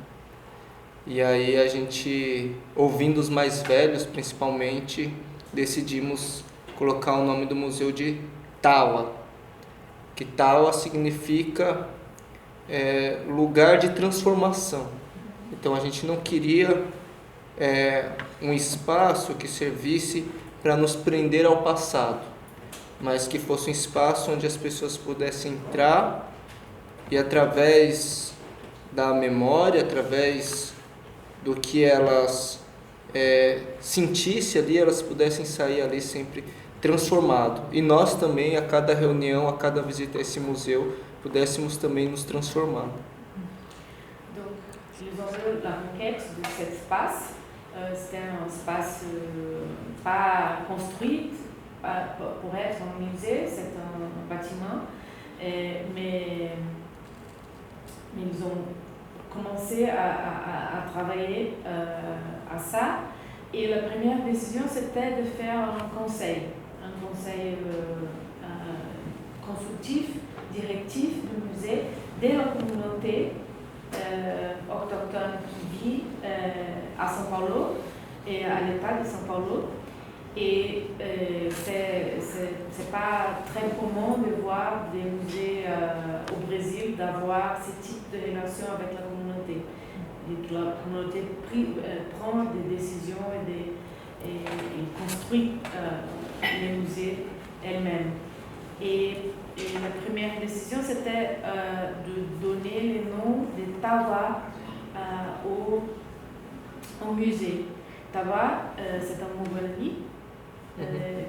S5: E aí a gente, ouvindo os mais velhos principalmente, decidimos colocar o nome do museu de Tawa, que Tawa significa lugar de transformação. Então a gente não queria um espaço que servisse para nos prender ao passado, mas que fosse um espaço onde as pessoas pudessem entrar e através da memória, através do que elas sentissem ali, elas pudessem sair ali sempre transformado. E nós também, a cada reunião, a cada visita a esse museu, pudéssemos também nos transformar.
S1: Donc, les enjeux de la requête de cet espace, c'était un espace pas construit pour être un musée, c'est un bâtiment, mais ils ont commencé à travailler à ça. Et la première décision, c'était de faire un conseil consultif, directif du musée de la communauté autochtone qui vit à São Paulo et à l'État de São Paulo. Et c'est pas très commun de voir des musées au Brésil d'avoir ce type de relation avec la communauté. Et la communauté prend des décisions et construit les musées elles-mêmes. Et la première décision, c'était de donner les noms des tawa au musée. Tawa, c'est un mot guarani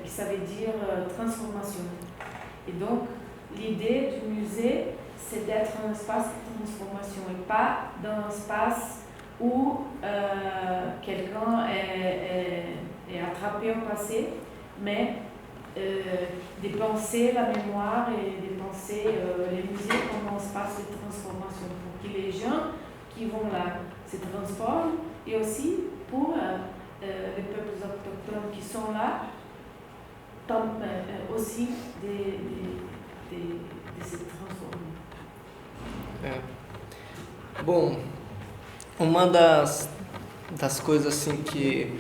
S1: qui ça veut dire transformation. Et donc, l'idée du musée, c'est d'être un espace de transformation et pas d'un espace où quelqu'un est attrapé au passé, mais de penser la mémoire et de penser les musées comme un espace de transformation pour que les gens qui vont là se transforment et aussi pour les peuples autochtones qui sont là aussi de se transformer.
S5: Bom, uma das coisas assim que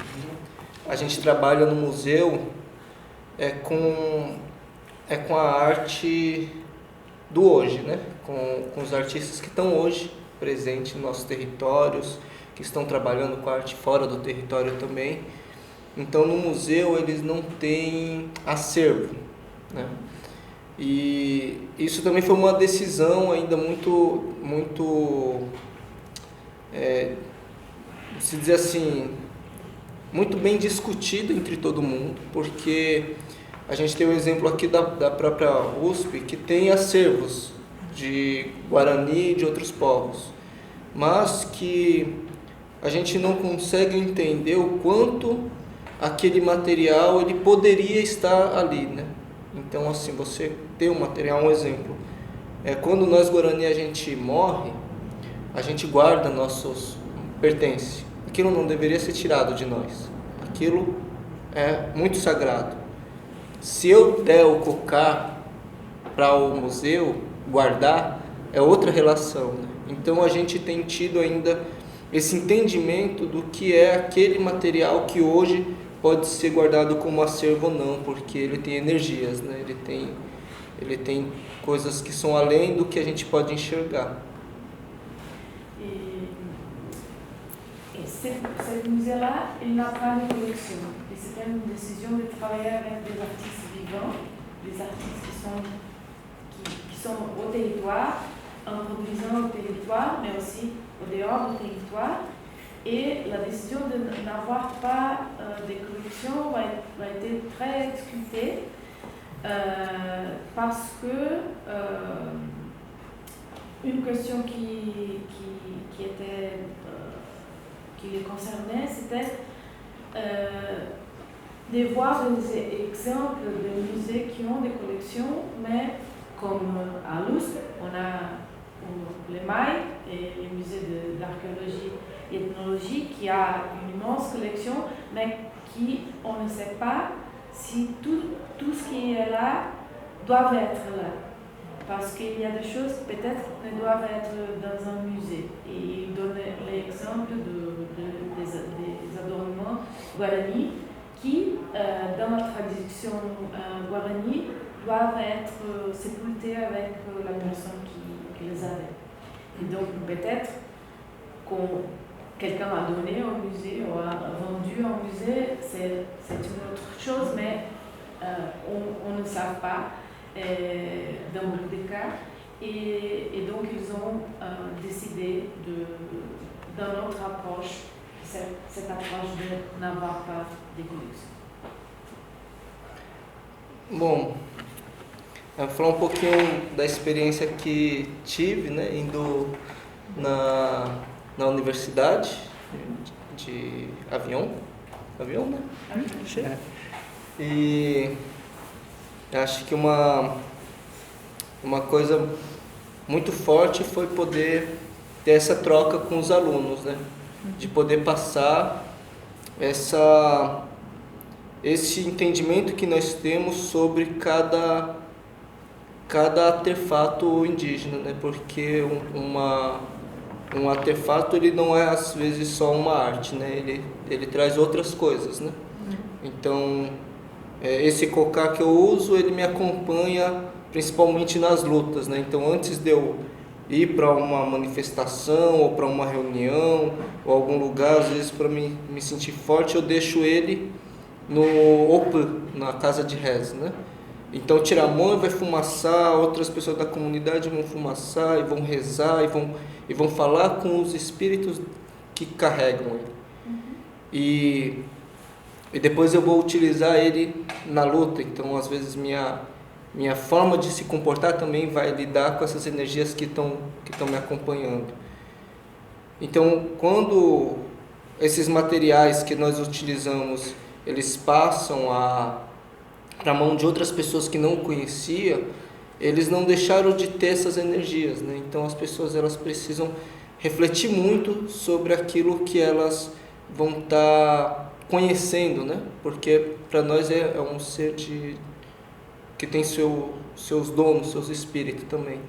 S5: a gente trabalha no museu é com a arte do hoje, né? Com os artistas que estão hoje presentes nos nossos territórios, que estão trabalhando com a arte fora do território também. Então, no museu, eles não têm acervo, né? E isso também foi uma decisão ainda muito se dizer assim, muito bem discutida entre todo mundo, porque a gente tem o exemplo aqui da própria USP, que tem acervos de Guarani e de outros povos, mas que a gente não consegue entender o quanto aquele material ele poderia estar ali, né? Então, assim, você ter um material, um exemplo, quando nós Guarani a gente morre, a gente guarda nossos pertences. Aquilo não deveria ser tirado de nós. Aquilo é muito sagrado. Se eu der o cocá para o museu guardar, é outra relação, né? Então a gente tem tido ainda esse entendimento do que é aquele material que hoje pode ser guardado como acervo ou não, porque ele tem energias, né? Ele tem coisas que são além do que a gente pode enxergar.
S1: Ce musée-là, il n'a pas de collection. Et c'était une décision de travailler avec des artistes vivants, des artistes qui sont au territoire, en produisant au territoire, mais aussi au dehors du territoire. Et la décision de n'avoir pas de collection a été très discutée parce que une question qui les concernait, c'était de voir des exemples de musées qui ont des collections, mais comme à l'USP, on a le MAI et le musée d'archéologie et ethnologie qui a une immense collection, mais qui, on ne sait pas si tout ce qui est là doit être là. Parce qu'il y a des choses peut-être ne doivent être dans un musée. Et il donne l'exemple des adornements guarani qui, dans la tradition guarani, doivent être sépultés avec la personne qui les avait. Et donc peut-être quelqu'un a donné au musée ou a vendu au musée, c'est une autre chose, mais on ne sait pas. Dans beaucoup de cas, et donc ils ont décidé dans notre approche, cette approche de n'avoir pas de collection.
S5: Bom, eu vou falar um pouquinho da experiência que tive, né, indo na universidade de avião, né? E acho que uma coisa muito forte foi poder ter essa troca com os alunos, né? De poder passar esse entendimento que nós temos sobre cada artefato indígena, né? Porque um artefato ele não é às vezes só uma arte, né? Ele traz outras coisas, né? Então, esse cocá que eu uso, ele me acompanha principalmente nas lutas, né? Então, antes de eu ir para uma manifestação ou para uma reunião ou algum lugar, às vezes para me sentir forte, eu deixo ele no Opã, na casa de reza, né? Então tira a mão e vai fumaçar, outras pessoas da comunidade vão fumaçar e vão rezar e vão falar com os espíritos que carregam ele. E depois eu vou utilizar ele na luta. Então às vezes minha forma de se comportar também vai lidar com essas energias que estão me acompanhando. Então quando esses materiais que nós utilizamos, eles passam para a mão de outras pessoas que não conhecia, eles não deixaram de ter essas energias, né? Então as pessoas elas precisam refletir muito sobre aquilo que elas vão estar conhecendo, né? Porque para nós é um ser que tem seus donos, seus espíritos também.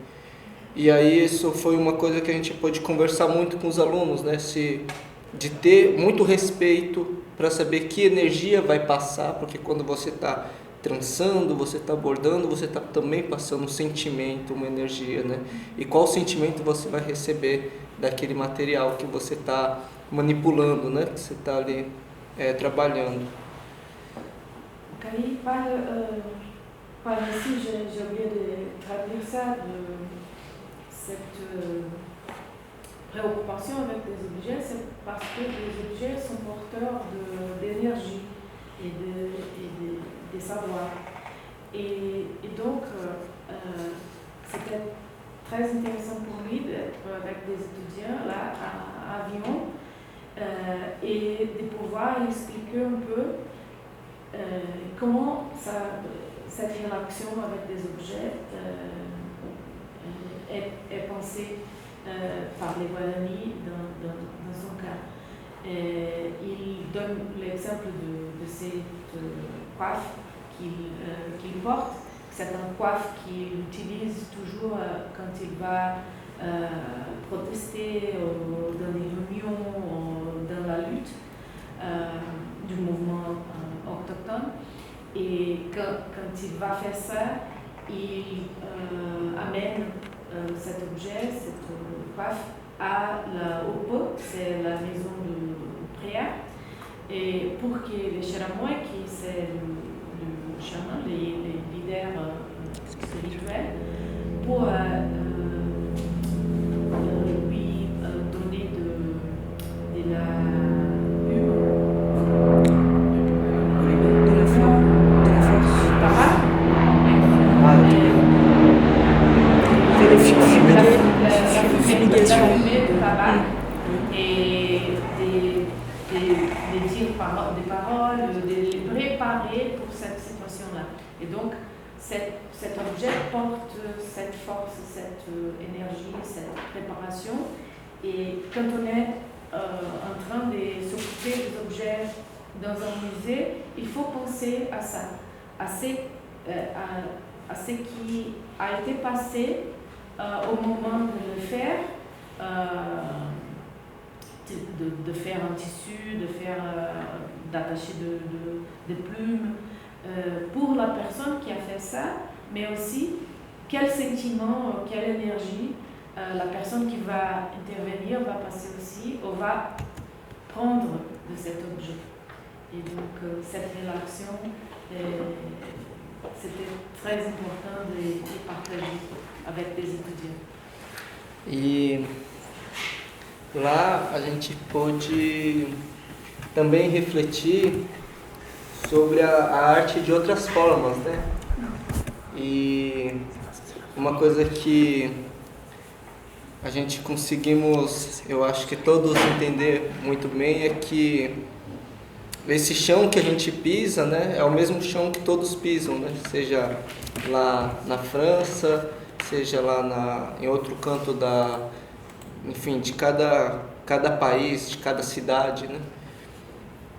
S5: E aí isso foi uma coisa que a gente pôde conversar muito com os alunos, né? De ter muito respeito para saber que energia vai passar, porque quando você está trançando, você está abordando, você está também passando um sentimento, uma energia, né? E qual sentimento você vai receber daquele material que você está manipulando, né? Que você está ali trabalhando.
S1: Camille, par ici, j'ai oublié de traduire ça, cette préoccupation avec des objets, c'est parce que les objets sont porteurs d'énergie et de savoir. Et donc, c'était très intéressant pour lui d'être avec des étudiants là à Avignon et de pouvoir expliquer un peu comment cette relation avec des objets est pensée par les Guarani dans son cas. Il donne l'exemple de cette coiffe qu'il porte. C'est un coiffe qu'il utilise toujours quand il va protester dans les réunions, dans la lutte du mouvement autochtone. Et quand il va faire ça, il amène cet objet, cette coiffe, à la OPE, c'est la maison de prière, et pour que les Cheramois, qui c'est le chaman, les leaders spirituels, pour lui donner de la de tabac et des paroles, de les préparer pour cette situation-là. Et donc, cet objet porte cette force, cette énergie, cette préparation. Et quand on est en train de s'occuper des objets dans un musée, il faut penser à ça, à ce qui a été passé au moment de le faire, de faire un tissu, d'attacher de plumes pour la personne qui a fait ça, mais aussi quel sentiment, quelle énergie la personne qui va intervenir va passer aussi, ou va prendre de cet objet. Et donc cette relation, c'était très important de partager avec des étudiants.
S5: E lá a gente pôde também refletir sobre a arte de outras formas, né? E uma coisa que a gente conseguimos, eu acho que todos entender muito bem, é que esse chão que a gente pisa, né, é o mesmo chão que todos pisam, né? Seja lá na França, seja lá em outro canto enfim, de cada país, de cada cidade, né?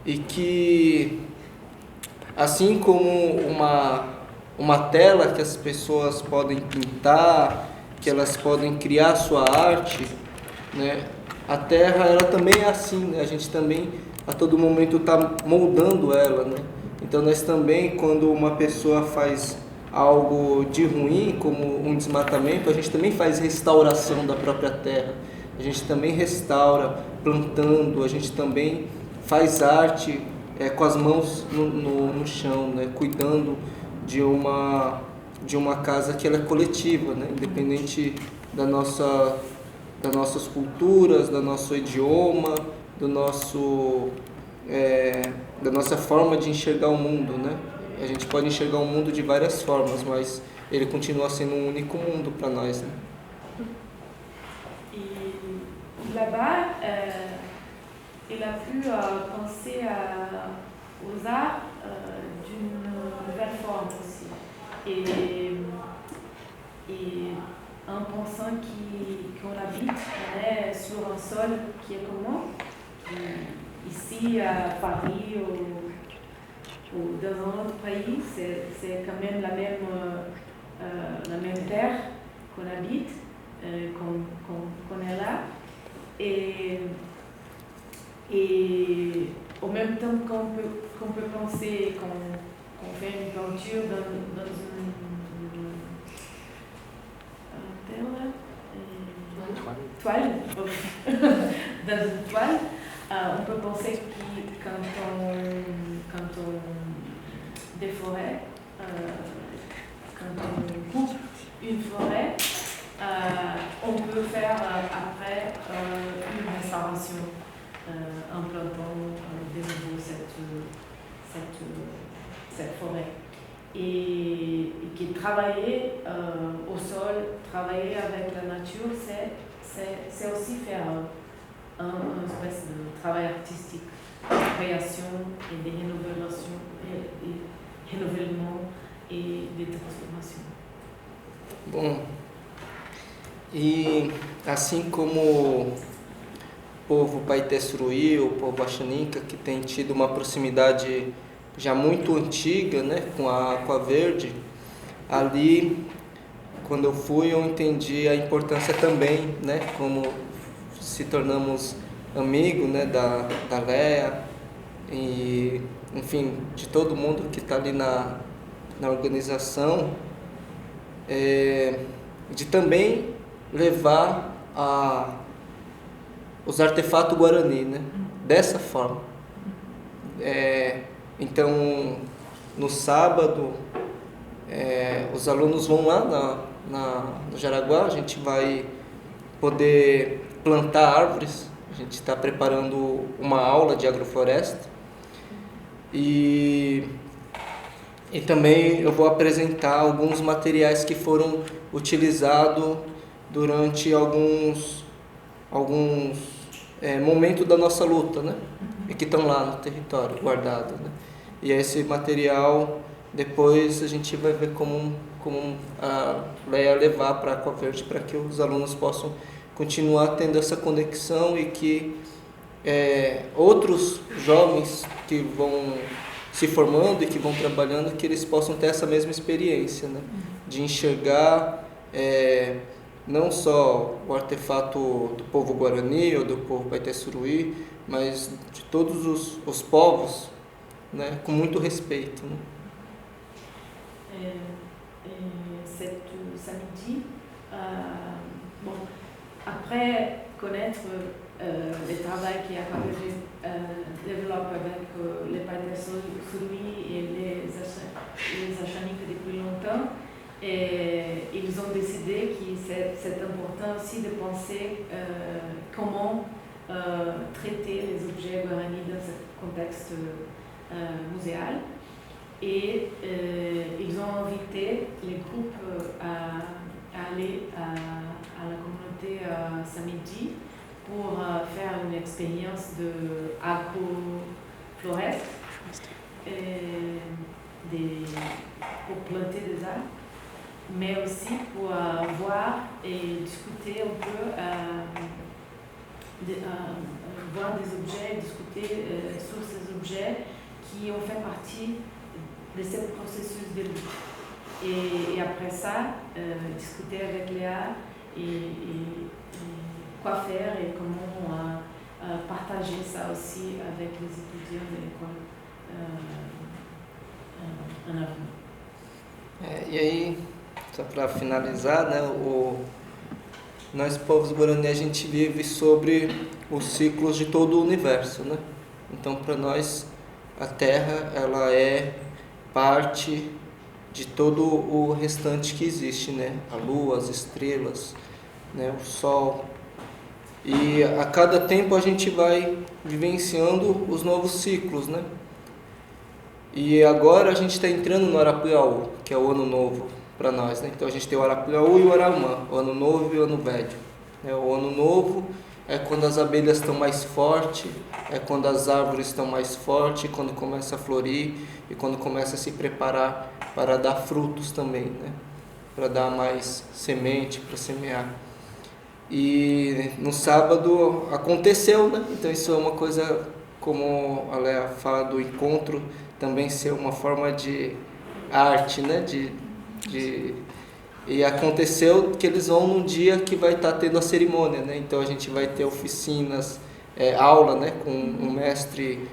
S5: E que, assim como uma tela que as pessoas podem pintar, que elas podem criar sua arte, né? A Terra, ela também é assim, né? A gente também a todo momento está moldando ela, né? Então nós também, quando uma pessoa faz algo de ruim, como um desmatamento, a gente também faz restauração da própria terra. A gente também restaura plantando, a gente também faz arte com as mãos no chão, né? Cuidando de uma casa que ela é coletiva, né? Independente das nossas culturas, do nosso idioma, da nossa forma de enxergar o mundo, né? A gente pode enxergar o mundo de várias formas, mas ele continua sendo um único mundo para nós, né?
S1: Et là-bas, il a pu penser aux arts d'une nouvelle forme aussi. Et en pensant qu'on habite, on est sur un sol qui est commun, ici à Paris ou dans un autre pays, c'est quand même la même terre qu'on habite, qu'on est là. Et au même temps qu'on peut penser qu'on fait une peinture dans une toile, dans une toile, on peut penser que quand on déforêt, quand on coupe une forêt, on peut faire après une restauration en plantant de nouveau cette forêt. Et qui travailler au sol, travailler avec la nature, c'est aussi faire un espèce de travail artistique, de création et de renouvellement et de transformation.
S5: Bom, e assim como o povo Paité Suruí, o povo Axaninca, que tem tido uma proximidade já muito antiga, né, com a verde, ali, quando eu fui, eu entendi a importância também, né, como se tornamos amigos, né, da Léa e, enfim, de todo mundo que está ali na organização, de também levar os artefatos Guarani, né, dessa forma. Então, no sábado, os alunos vão lá no Jaraguá, a gente vai poder plantar árvores, a gente está preparando uma aula de agrofloresta e também eu vou apresentar alguns materiais que foram utilizados durante alguns momentos da nossa luta, né? E que estão lá no território, guardados, né? E esse material, depois a gente vai ver como a Léa levar para a Aqua Verde para que os alunos possam continuar tendo essa conexão e que outros jovens que vão se formando e que vão trabalhando, que eles possam ter essa mesma experiência, né? De enxergar não só o artefato do povo Guarani ou do povo Paité Suruí, mas de todos os povos, né? Com muito respeito, né?
S1: Samedi, après connaître le travail qu'Aqua Verde développe avec les Paité Suruí et les Axaninca depuis longtemps, et ils ont décidé que c'est important aussi de penser comment traiter les objets Guarani dans ce contexte muséal. Et ils ont invité les groupes à aller à la communauté samedi pour faire une expérience de agrofloreste pour planter des arbres, mais aussi pour voir et discuter un peu, voir des objets, discuter sur ces objets qui ont fait partie de ce processus de lutte. Et après ça, discuter avec Léa et quoi faire et comment partager ça aussi avec les étudiants de l'école avenir.
S5: E aí, só para finalizar, né, nós povos Guarani a gente vive sobre os ciclos de todo o universo, né? Então para nós a Terra ela é parte de todo o restante que existe, né? A Lua, as estrelas, né? O Sol. E a cada tempo a gente vai vivenciando os novos ciclos, né? E agora a gente está entrando no Arapiaú, que é o Ano Novo para nós, né? Então a gente tem o Arapiaú e o Aramã, o Ano Novo e o Ano Velho. O Ano Novo é quando as abelhas estão mais fortes, é quando as árvores estão mais fortes, quando começa a florir e quando começa a se preparar para dar frutos também, né? Para dar mais semente, para semear. E no sábado aconteceu, né? Então isso é uma coisa, como a Léa fala do encontro, também ser uma forma de arte, né? E aconteceu que eles vão num dia que vai estar tendo a cerimônia, né? Então a gente vai ter oficinas, aula, né? Com um mestre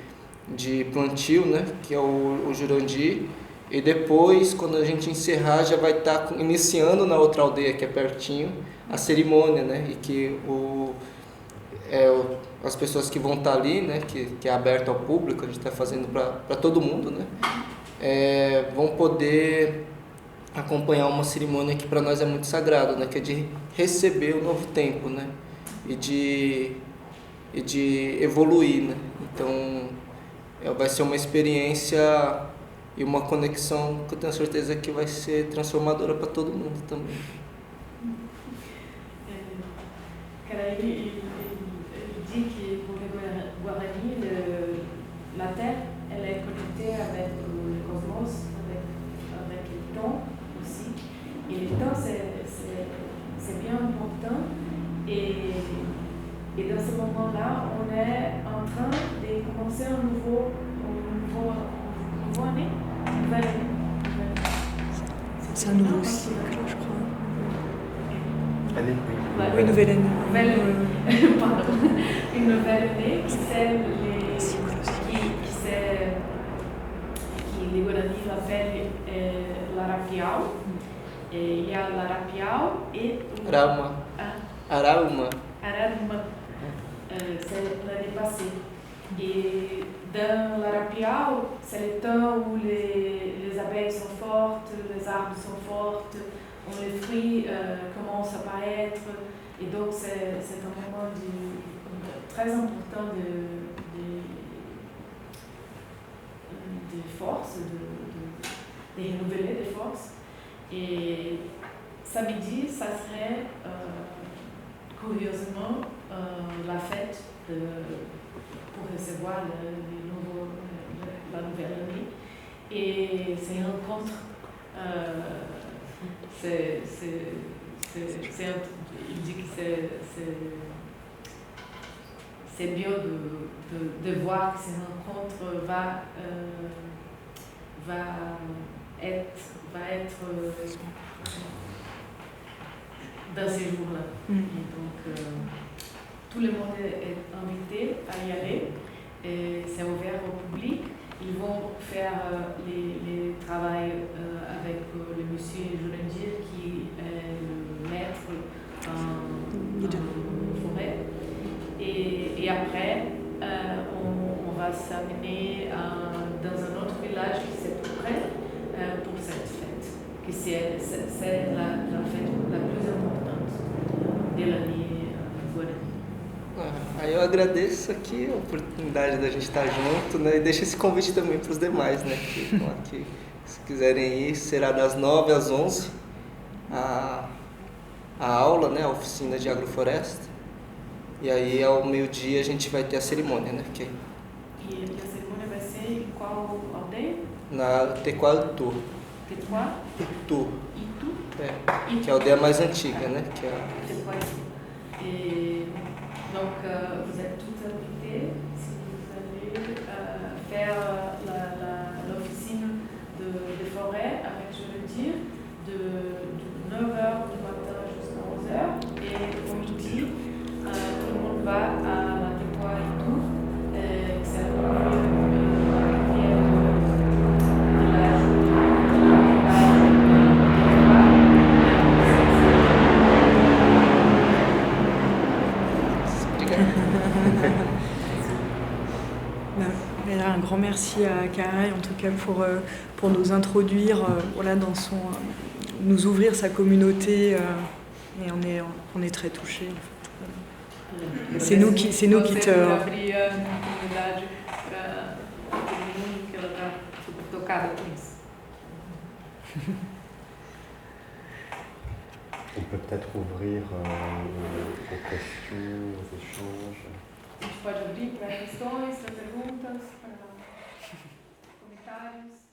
S5: de plantio, né? Que é o Jurandir. E depois, quando a gente encerrar, já vai estar iniciando na outra aldeia que é pertinho a cerimônia, né? E que as pessoas que vão estar ali, né? Que é aberto ao público, a gente está fazendo para todo mundo, né? Vão poder acompanhar uma cerimônia que para nós é muito sagrada, né? Que é de receber o novo tempo, né? E de evoluir, né? Então vai ser uma experiência e uma conexão que eu tenho certeza que vai ser transformadora para todo mundo também.
S1: Cara, il dit que pour les Guarani, la Terre, elle est connectée avec le cosmos, avec le temps aussi. Et le temps, c'est bien important. Et dans ce moment-là, on est en train de commencer une nouvelle année.
S3: C'est un nouveau cycle, je crois.
S2: Année, oui.
S3: Oui, nouvelle année.
S1: Pardon. Une nouvelle année qui les Guarani l'appellent l'Arapiau. Et il y a l'Arapiau et
S5: Arauma.
S1: C'est l'année passée. Et dans l'Arapiau, c'est le temps où les abeilles sont fortes, les arbres sont fortes, les fruits commencent à apparaître. Et donc c'est un moment très important de force, de renouveler des forces. Et samedi, ça serait curieusement la fête pour recevoir la nouvelle année. Et c'est une rencontre, il dit que c'est bien de voir que cette rencontre va être dans ces jours-là. Et donc, tout le monde est invité à y aller. C'est ouvert au public. Ils vont faire les travaux avec le monsieur Jurandir qui est le maître en forêt. Et après, on va s'amener dans un autre village qui est tout près pour cette fête. Que c'est la fête la plus importante de l'année Guarani.
S5: Aí eu agradeço aqui a oportunidade da gente estar junto, né? E deixo esse convite também para os demais, né? Que estão aqui. Se quiserem ir, será das 9 às 11 a aula, né? A oficina de agrofloresta. E aí ao meio-dia a gente vai ter a cerimônia, né?
S1: E a cerimônia vai ser em qual aldeia?
S5: Na Tequatu.
S1: Tequá?
S5: Itu.
S1: Itu?
S5: Que é a aldeia mais antiga, né? Que é
S1: Tequatu. Et donc vous êtes tous invités si vous allez faire l'officine de forêt avec, je veux dire, de 9h du matin jusqu'à 11h. Et au midi, tout le monde va à la Tequá Itu, c'est la rivière de la
S3: Un grand merci à Karay en tout cas pour nous introduire, voilà, nous ouvrir sa communauté, et on est très touchés. En fait. C'est nous qui te...
S2: On peut peut-être ouvrir aux questions, aux échanges.
S1: A gente pode abrir para questões, para perguntas, para comentários.